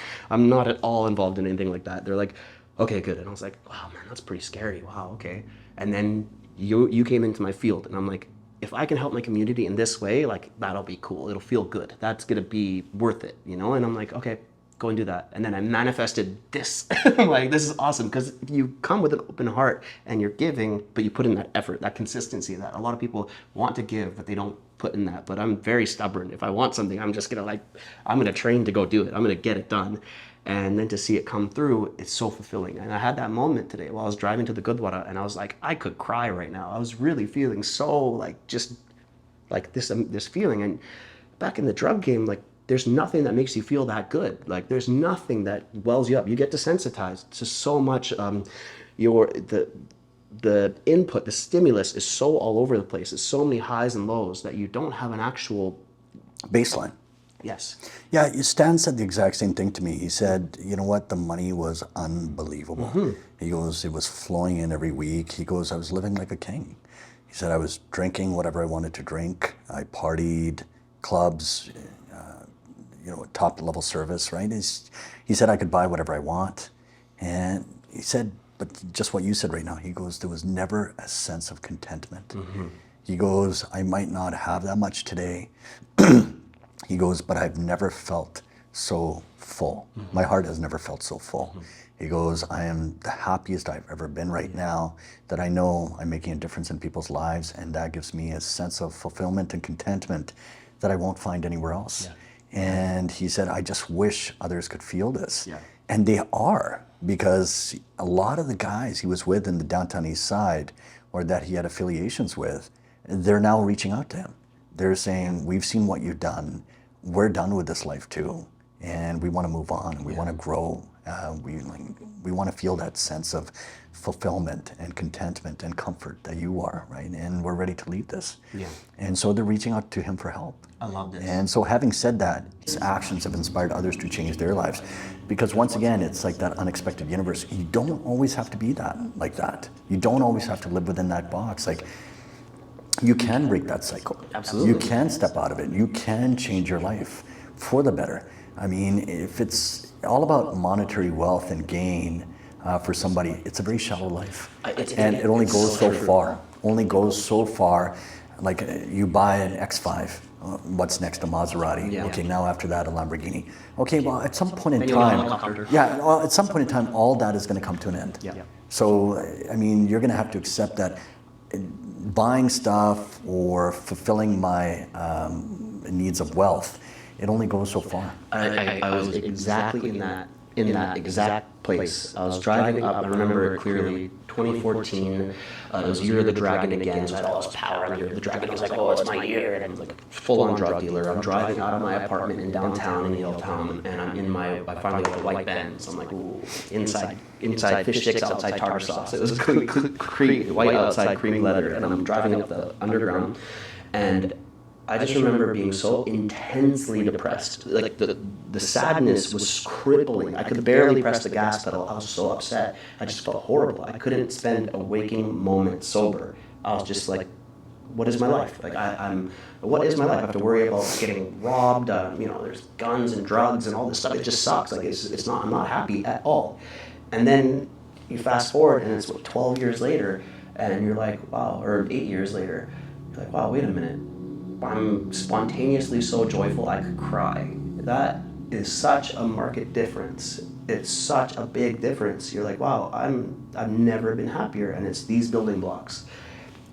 not at all involved in anything like that. They're like, okay, good. And I was like, wow, man, that's pretty scary. Wow, okay. And then you came into my field. And I'm like, if I can help my community in this way, like, that'll be cool. It'll feel good. That's going to be worth it, you know? And I'm like, okay, go and do that. And then I manifested this. I'm like, this is awesome. Because if you come with an open heart and you're giving, but you put in that effort, that consistency, that a lot of people want to give, but they don't put in that. But I'm very stubborn. If I want something, I'm just going to I'm going to train to go do it. I'm going to get it done. And then to see it come through, it's so fulfilling. And I had that moment today while I was driving to the Gurdwara, and I was like, I could cry right now. I was really feeling so like just like this feeling. And back in the drug game, like, there's nothing that makes you feel that good. Like, there's nothing that wells you up. You get desensitized to so much. The input, the stimulus is so all over the place. It's so many highs and lows that you don't have an actual baseline. Yes. Yeah, Stan said the exact same thing to me. He said, you know what, the money was unbelievable. Mm-hmm. He goes, it was flowing in every week. He goes, I was living like a king. He said, I was drinking whatever I wanted to drink. I partied, clubs, top level service, right? He said I could buy whatever I want. And he said, but just what you said right now, he goes, there was never a sense of contentment. Mm-hmm. He goes, I might not have that much today. He goes, but I've never felt so full. Mm-hmm. My heart has never felt so full. Mm-hmm. He goes, I am the happiest I've ever been right now, that I know I'm making a difference in people's lives, and that gives me a sense of fulfillment and contentment that I won't find anywhere else. Yeah. And he said, I just wish others could feel this. Yeah. And they are, because a lot of the guys he was with in the downtown Eastside, or that he had affiliations with, they're now reaching out to him. They're saying, we've seen what you've done. We're done with this life too. And we want to move on, and we want to grow. We want to feel that sense of fulfillment and contentment and comfort that you are, right? And we're ready to leave this. Yeah. And so they're reaching out to him for help. I love this. And so having said that, his actions have inspired others to change their lives. Because once again, it's like that unexpected universe. You don't always have to be like that. You don't always have to live within that box. Like, you can break that cycle. Absolutely. You can step out of it. You can change your life for the better. I mean, if it's all about monetary wealth and gain for somebody, it's a very shallow life. And it only goes so far. Only goes so far. Like, you buy an X5. What's next? A Maserati. Yeah. Okay, now after that, a Lamborghini. Okay, well, at some point in time, at some point in time, all that is going to come to an end. Yeah. So, I mean, you're going to have to accept that buying stuff or fulfilling my needs of wealth, it only goes so far. I was exactly in that exact place. I was driving up, I remember it clearly, 2014, it was Year of the Dragon again, so I had all this power under the dragon. I was like, oh, it's my year, and I'm like full-on drug dealer. I'm driving out of my apartment in downtown in Yaletown, and I finally got a white Benz. I'm like, ooh, inside fish sticks, outside tartar sauce. It was white outside, creamy leather, and I'm driving up the underground, and I just remember being so intensely depressed. Like, the sadness was crippling. I could barely press the gas pedal. I was so upset. I just felt horrible. I couldn't spend a waking moment sober. I was just like what is my life? Like what is my life? I have to worry about getting robbed. There's guns and drugs and all this stuff. It just sucks. Like it's not. I'm not happy at all. And then you fast forward, and it's 12 years later, and you're like, wow, or 8 years later, you're like, wow, wait a minute. I'm spontaneously so joyful I could cry. That is such a marked difference. It's such a big difference. You're like, wow, I've never been happier, and it's these building blocks.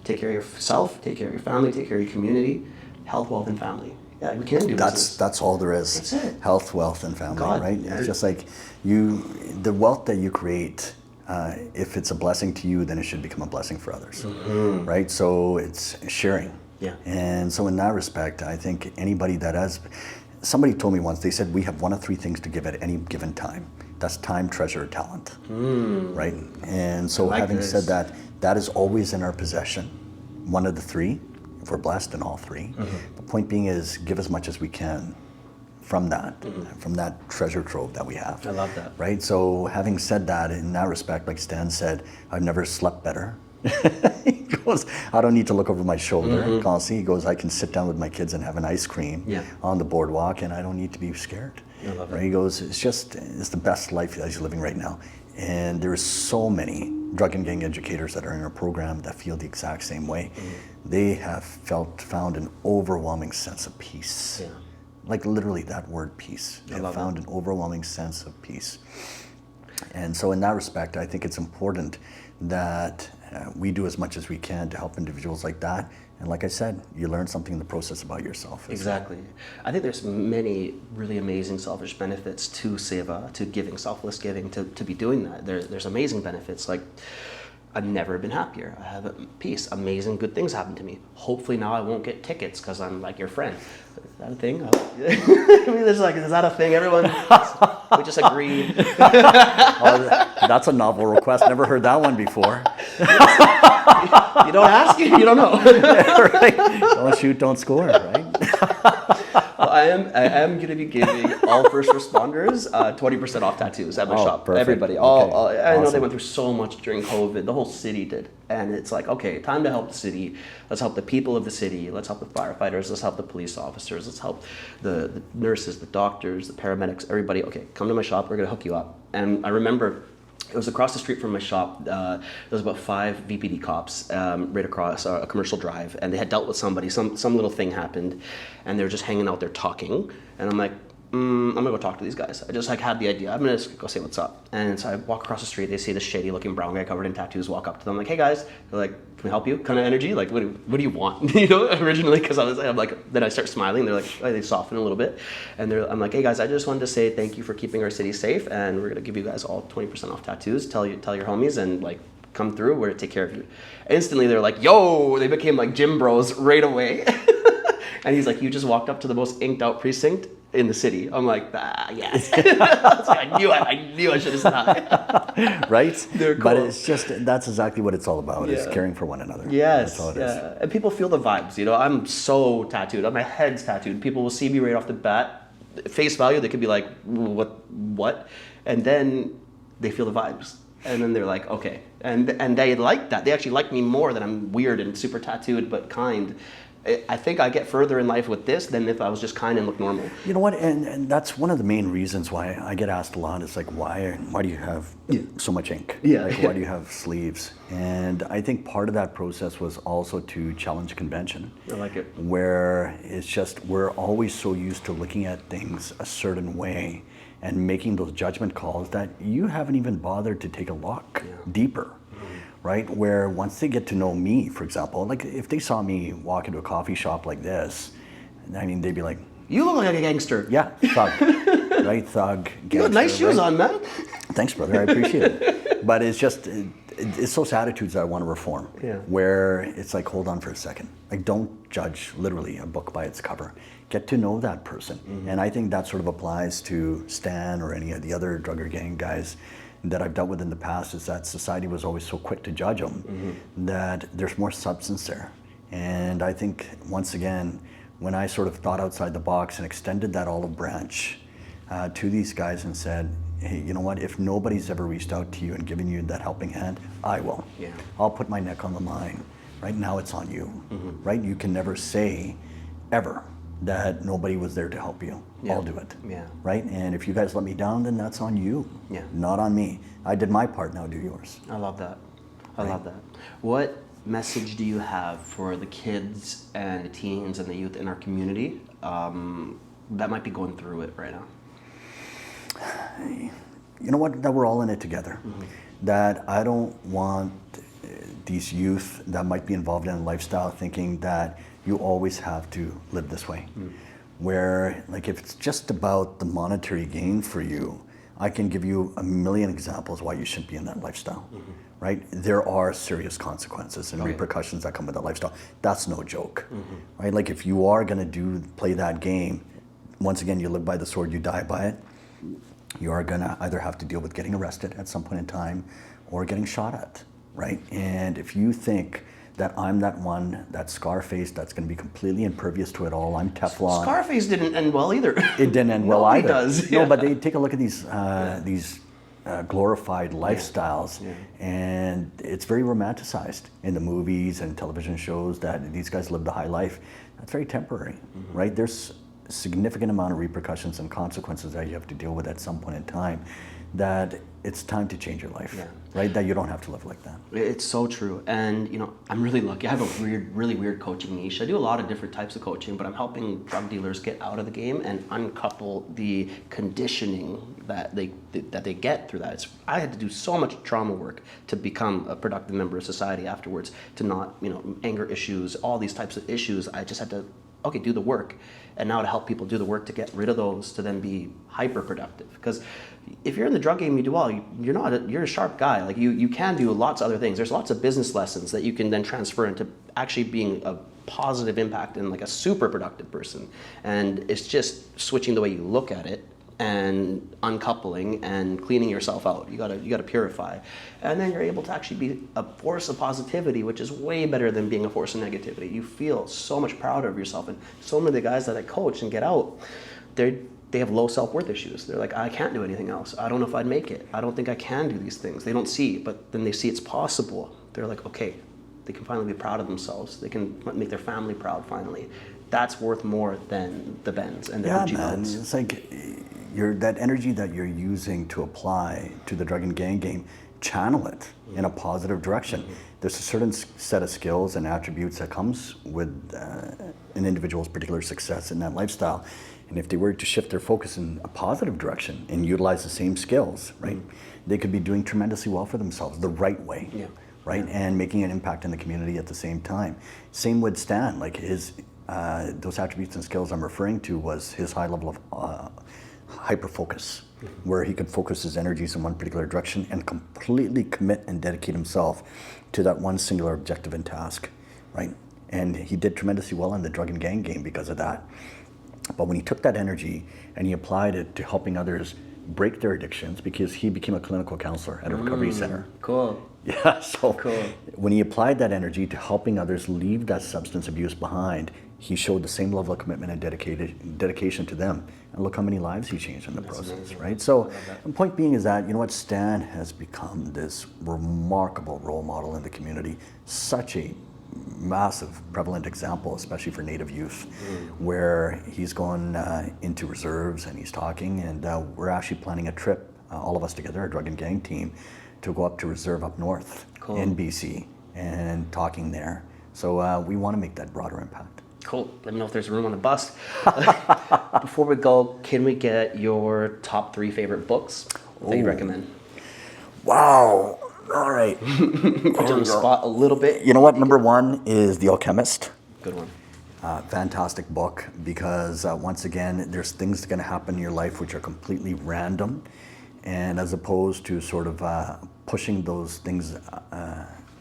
Take care of yourself, take care of your family, take care of your community, health, wealth, and family. Yeah, we can do business. That's all there is. That's it. Health, wealth, and family, God, right? It's just like the wealth that you create, if it's a blessing to you, then it should become a blessing for others, right? So it's sharing. Yeah. And so in that respect, I think anybody that has, somebody told me once, they said we have one of three things to give at any given time. That's time, treasure, or talent, right? And so having said that, that is always in our possession, one of the three, if we're blessed in all three. The point being is give as much as we can from that treasure trove that we have. I love that. Right? So having said that, in that respect, like Stan said, I've never slept better. He goes, I don't need to look over my shoulder constantly. He goes, I can sit down with my kids and have an ice cream on the boardwalk, and I don't need to be scared. I love right? it. He goes, it's the best life that he's living right now. And there is so many drug and gang educators that are in our program that feel the exact same way. They have found an overwhelming sense of peace. Yeah. Like literally that word peace. They have found an overwhelming sense of peace. And so in that respect, I think it's important that we do as much as we can to help individuals like that. And like I said, you learn something in the process about yourself. Exactly. I think there's many really amazing selfish benefits to seva, to giving, selfless giving, to be doing that. There's amazing benefits. Like, I've never been happier. I have peace. Amazing good things happen to me. Hopefully now I won't get tickets because I'm like your friend. Is that a thing? I mean, is that a thing? Everyone, we just agree. That's a novel request. Never heard that one before. You don't ask, you don't know. Right? Don't shoot, don't score, right? Well, I am going to be giving all first responders 20% off tattoos at my shop. Perfect. Everybody. Okay. I know Awesome. they went through so much during COVID. The whole city did. And it's like, okay, time to help the city. Let's help the people of the city. Let's help the firefighters. Let's help the police officers. Let's help the nurses, the doctors, the paramedics, everybody. Okay, come to my shop. We're going to hook you up. And I remember it was across the street from my shop. There was about 5 VPD cops right across a commercial drive, and they had dealt with somebody. Some little thing happened, and they were just hanging out there talking. And I'm like, I'm gonna go talk to these guys. I just had the idea. I'm gonna just go say what's up. And so I walk across the street. They see this shady-looking brown guy covered in tattoos. Walk up to them, like, hey guys. They're like, can we help you? Kind of energy. Like, what do you want? Originally, because I'm like, then I start smiling. They're like, oh, they soften a little bit, and I'm like, hey guys, I just wanted to say thank you for keeping our city safe, and we're gonna give you guys all 20% off tattoos. Tell your homies and like come through. We're gonna take care of you. Instantly, they're like, yo, they became like gym bros right away. And he's like, you just walked up to the most inked out precinct in the city. I'm like, yes. I knew I should have said that. Right? They're cool. But it's just, that's exactly what it's all about, is caring for one another. Yes, That's all it is. And people feel the vibes, I'm so tattooed. My head's tattooed. People will see me right off the bat. Face value, they could be like, what? And then they feel the vibes. And then they're like, okay. And they like that. They actually like me more than I'm weird and super tattooed but kind. I think I get further in life with this than if I was just kind and look normal. You know what? And that's one of the main reasons why I get asked a lot. It's like, why do you have so much ink? Yeah. Like, why do you have sleeves? And I think part of that process was also to challenge convention. I like it. Where it's just, we're always so used to looking at things a certain way and making those judgment calls that you haven't even bothered to take a look deeper. Right? Where once they get to know me, for example, like if they saw me walk into a coffee shop like this, I mean, they'd be like, you look like a gangster. yeah, thug, right? Thug, gangster. You have nice shoes on, man. Thanks, brother, I appreciate it. But it's just, it's those attitudes that I want to reform. Yeah. Where it's like, hold on for a second. Like, don't judge literally a book by its cover. Get to know that person. And I think that sort of applies to Stan or any of the other drug or gang guys that I've dealt with in the past, is that society was always so quick to judge them that there's more substance there. And I think, once again, when I sort of thought outside the box and extended that olive branch to these guys and said, hey, you know what, if nobody's ever reached out to you and given you that helping hand, I will. Yeah. I'll put my neck on the line, right? Now it's on you, right? You can never say ever that nobody was there to help you. I'll do it, right? And if you guys let me down, then that's on you, not on me. I did my part, now do yours. I love that. I love that. What message do you have for the kids and the teens and the youth in our community that might be going through it right now? You know what? That we're all in it together. That I don't want these youth that might be involved in a lifestyle thinking that you always have to live this way. Where, like, if it's just about the monetary gain for you, I can give you a million examples why you shouldn't be in that lifestyle, right? There are serious consequences and repercussions that come with that lifestyle. That's no joke, right? Like, if you are gonna play that game, once again, you live by the sword, you die by it. You are gonna either have to deal with getting arrested at some point in time or getting shot at, right? And if you think that I'm that one, that Scarface, that's gonna be completely impervious to it all, I'm Teflon. Scarface didn't end well either. It didn't end well either. Does. No, but they take a look at these glorified lifestyles, and it's very romanticized in the movies and television shows that these guys lived a high life. That's very temporary, right? There's a significant amount of repercussions and consequences that you have to deal with at some point in time, that it's time to change your life, right? That you don't have to live like that. It's so true. And, you know, I'm really lucky. I have a really weird coaching niche. I do a lot of different types of coaching, but I'm helping drug dealers get out of the game and uncouple the conditioning that they get through that. I had to do so much trauma work to become a productive member of society afterwards, to not, you know, anger issues, all these types of issues. I just had to, do the work. And now to help people do the work to get rid of those, to then be hyper productive. Because if you're in the drug game, you do well. You're a sharp guy. Like you can do lots of other things. There's lots of business lessons that you can then transfer into actually being a positive impact and like a super productive person. And it's just switching the way you look at it and uncoupling and cleaning yourself out. You gotta purify. And then you're able to actually be a force of positivity, which is way better than being a force of negativity. You feel so much prouder of yourself. And so many of the guys that I coach and get out, they have low self-worth issues. They're like, I can't do anything else. I don't know if I'd make it. I don't think I can do these things. They don't see, but then they see it's possible. They're like, okay, they can finally be proud of themselves. They can make their family proud finally. That's worth more than the Benz and the Gucci belts. It's like that energy that you're using to apply to the drug and gang game, channel it in a positive direction. There's a certain set of skills and attributes that comes with an individual's particular success in that lifestyle. And if they were to shift their focus in a positive direction and utilize the same skills, right, they could be doing tremendously well for themselves the right way, right, and making an impact in the community at the same time. Same with Stan, like his, those attributes and skills I'm referring to was his high level of hyper focus, where he could focus his energies in one particular direction and completely commit and dedicate himself to that one singular objective and task, right? And he did tremendously well in the drug and gang game because of that. But when he took that energy and he applied it to helping others break their addictions, because he became a clinical counselor at a recovery center. Cool. Yeah, so cool. When he applied that energy to helping others leave that substance abuse behind, he showed the same level of commitment and dedication to them. And look how many lives he changed in the process, amazing. Right? So the point being is that, you know what, Stan has become this remarkable role model in the community, such a massive, prevalent example, especially for Native youth, where he's gone into reserves and he's talking, and we're actually planning a trip, all of us together, a drug and gang team, to go up to reserve up north in BC and talking there. So we want to make that broader impact. Cool. Let me know if there's room on the bus. Before we go, can we get your top 3 favorite books that you recommend? Wow. All right. Put you on the spot a little bit. You know what? Number 1 is The Alchemist. Good one. Fantastic book, because once again, there's things going to happen in your life which are completely random, and as opposed to sort of pushing those things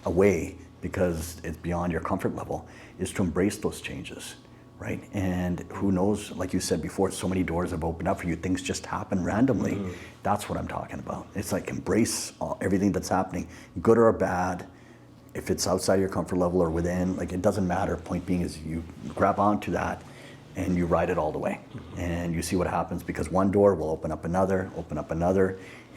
away because it's beyond your comfort level, is to embrace those changes, right? And who knows, like you said before, so many doors have opened up for you. Things just happen randomly. That's what I'm talking about. It's like embrace everything that's happening, good or bad. If it's outside your comfort level or within, like, it doesn't matter. Point being is you grab onto that and you ride it all the way. And you see what happens, because one door will open up another,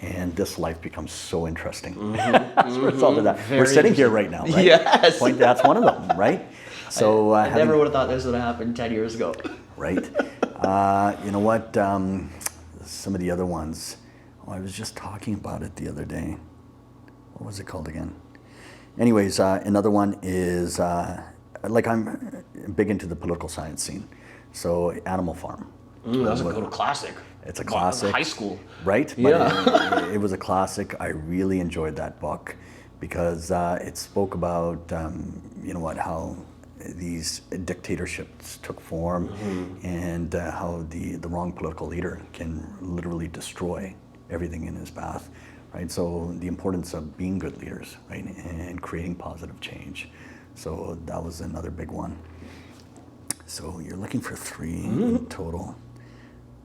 and this life becomes so interesting. That's a result of that. We're sitting here right now, right? Yes. That's one of them, right? So I never would have thought this would have happened 10 years ago. Right. You know what? Some of the other ones. Oh, I was just talking about it the other day. What was it called again? Anyways, another one is like I'm big into the political science scene. So Animal Farm. That's a good classic. It's a classic. High school. Right? Yeah. But it was a classic. I really enjoyed that book because it spoke about, you know what, how these dictatorships took form and how the wrong political leader can literally destroy everything in his path, right? So the importance of being good leaders, right, and creating positive change. So that was another big one. So you're looking for 3 in total.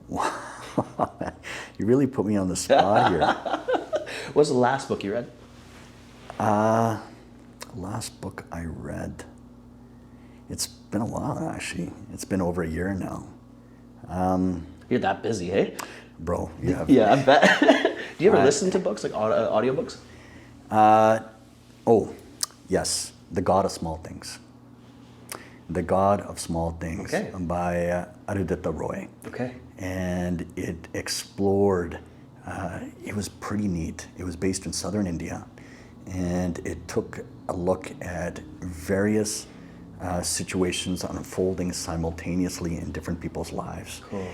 Wow, you really put me on the spot here. What's the last book you read? Last book I read, it's been a while actually. It's been over a year now. You're that busy, hey? Bro, you have... Yeah, I bet. Do you ever listen to books, like audiobooks? Oh, yes, The God of Small Things. The God of Small Things by Arudita Roy. Okay. And it explored, it was pretty neat. It was based in southern India, and it took a look at various situations unfolding simultaneously in different people's lives. Cool.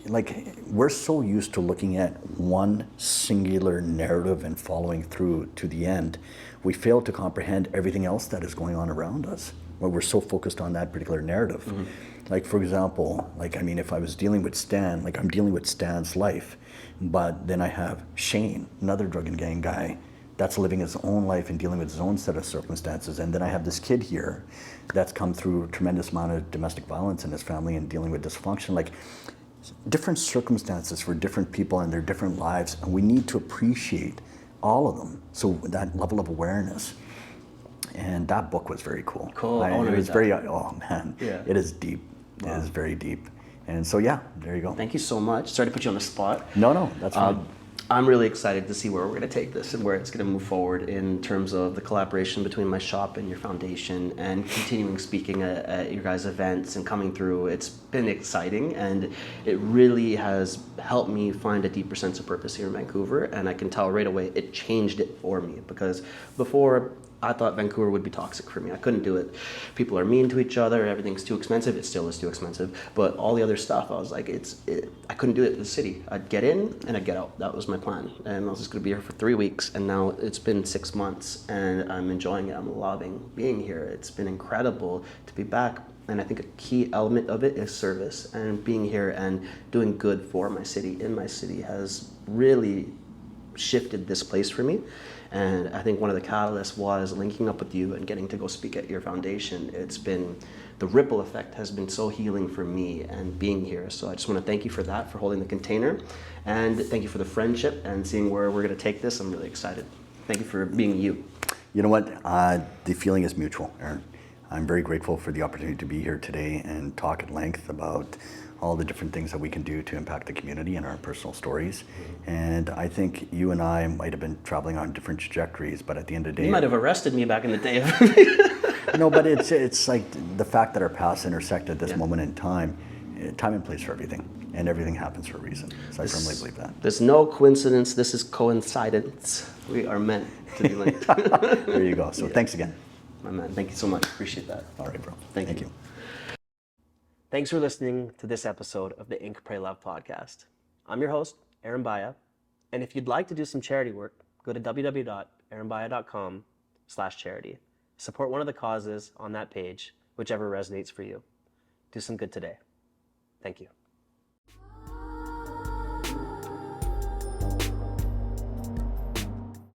Like, we're so used to looking at one singular narrative and following through to the end, we fail to comprehend everything else that is going on around us when we're so focused on that particular narrative. Like, for example, like, I mean, if I was dealing with Stan, like I'm dealing with Stan's life, but then I have Shane, another drug and gang guy, that's living his own life and dealing with his own set of circumstances. And then I have this kid here that's come through a tremendous amount of domestic violence in his family and dealing with dysfunction. Like, different circumstances for different people and their different lives, and we need to appreciate all of them. So that level of awareness. And that book was very cool. Cool. It was very, oh man, Yeah. it is deep. It is very deep. And so, yeah, there you go. Thank you so much. Sorry to put you on the spot. No, that's fine. I'm really excited to see where we're going to take this and where it's going to move forward in terms of the collaboration between my shop and your foundation and continuing speaking at your guys' events and coming through. It's been exciting, and it really has helped me find a deeper sense of purpose here in Vancouver, and I can tell right away it changed it for me, because before I thought Vancouver would be toxic for me. I couldn't do it. People are mean to each other. Everything's too expensive. It still is too expensive. But all the other stuff, I was like, I couldn't do it in the city. I'd get in and I'd get out. That was my plan. And I was just going to be here for 3 weeks. And now it's been 6 months, and I'm enjoying it. I'm loving being here. It's been incredible to be back. And I think a key element of it is service, and being here and doing good for my city, in my city, has really shifted this place for me. And I think one of the catalysts was linking up with you and getting to go speak at your foundation. It's been, the ripple effect has been so healing for me and being here. So I just want to thank you for that, for holding the container. And thank you for the friendship and seeing where we're going to take this. I'm really excited. Thank you for being you. You know what? The feeling is mutual, Aaron. I'm very grateful for the opportunity to be here today and talk at length about all the different things that we can do to impact the community and our personal stories. And I think you and I might have been traveling on different trajectories, but at the end of the day... You might have arrested me back in the day. No, but it's like the fact that our paths intersect at this moment in time and place for everything, and everything happens for a reason. So I firmly believe that. There's no coincidence, this is coincidence. We are meant to be linked. There you go. So thanks again. My man, thank you so much. Appreciate that. All right, bro. Thank you. Thanks for listening to this episode of the Ink, Pray, Love podcast. I'm your host, Aaron Baya, and if you'd like to do some charity work, go to www.aaronbaya.com/charity. Support one of the causes on that page, whichever resonates for you. Do some good today. Thank you.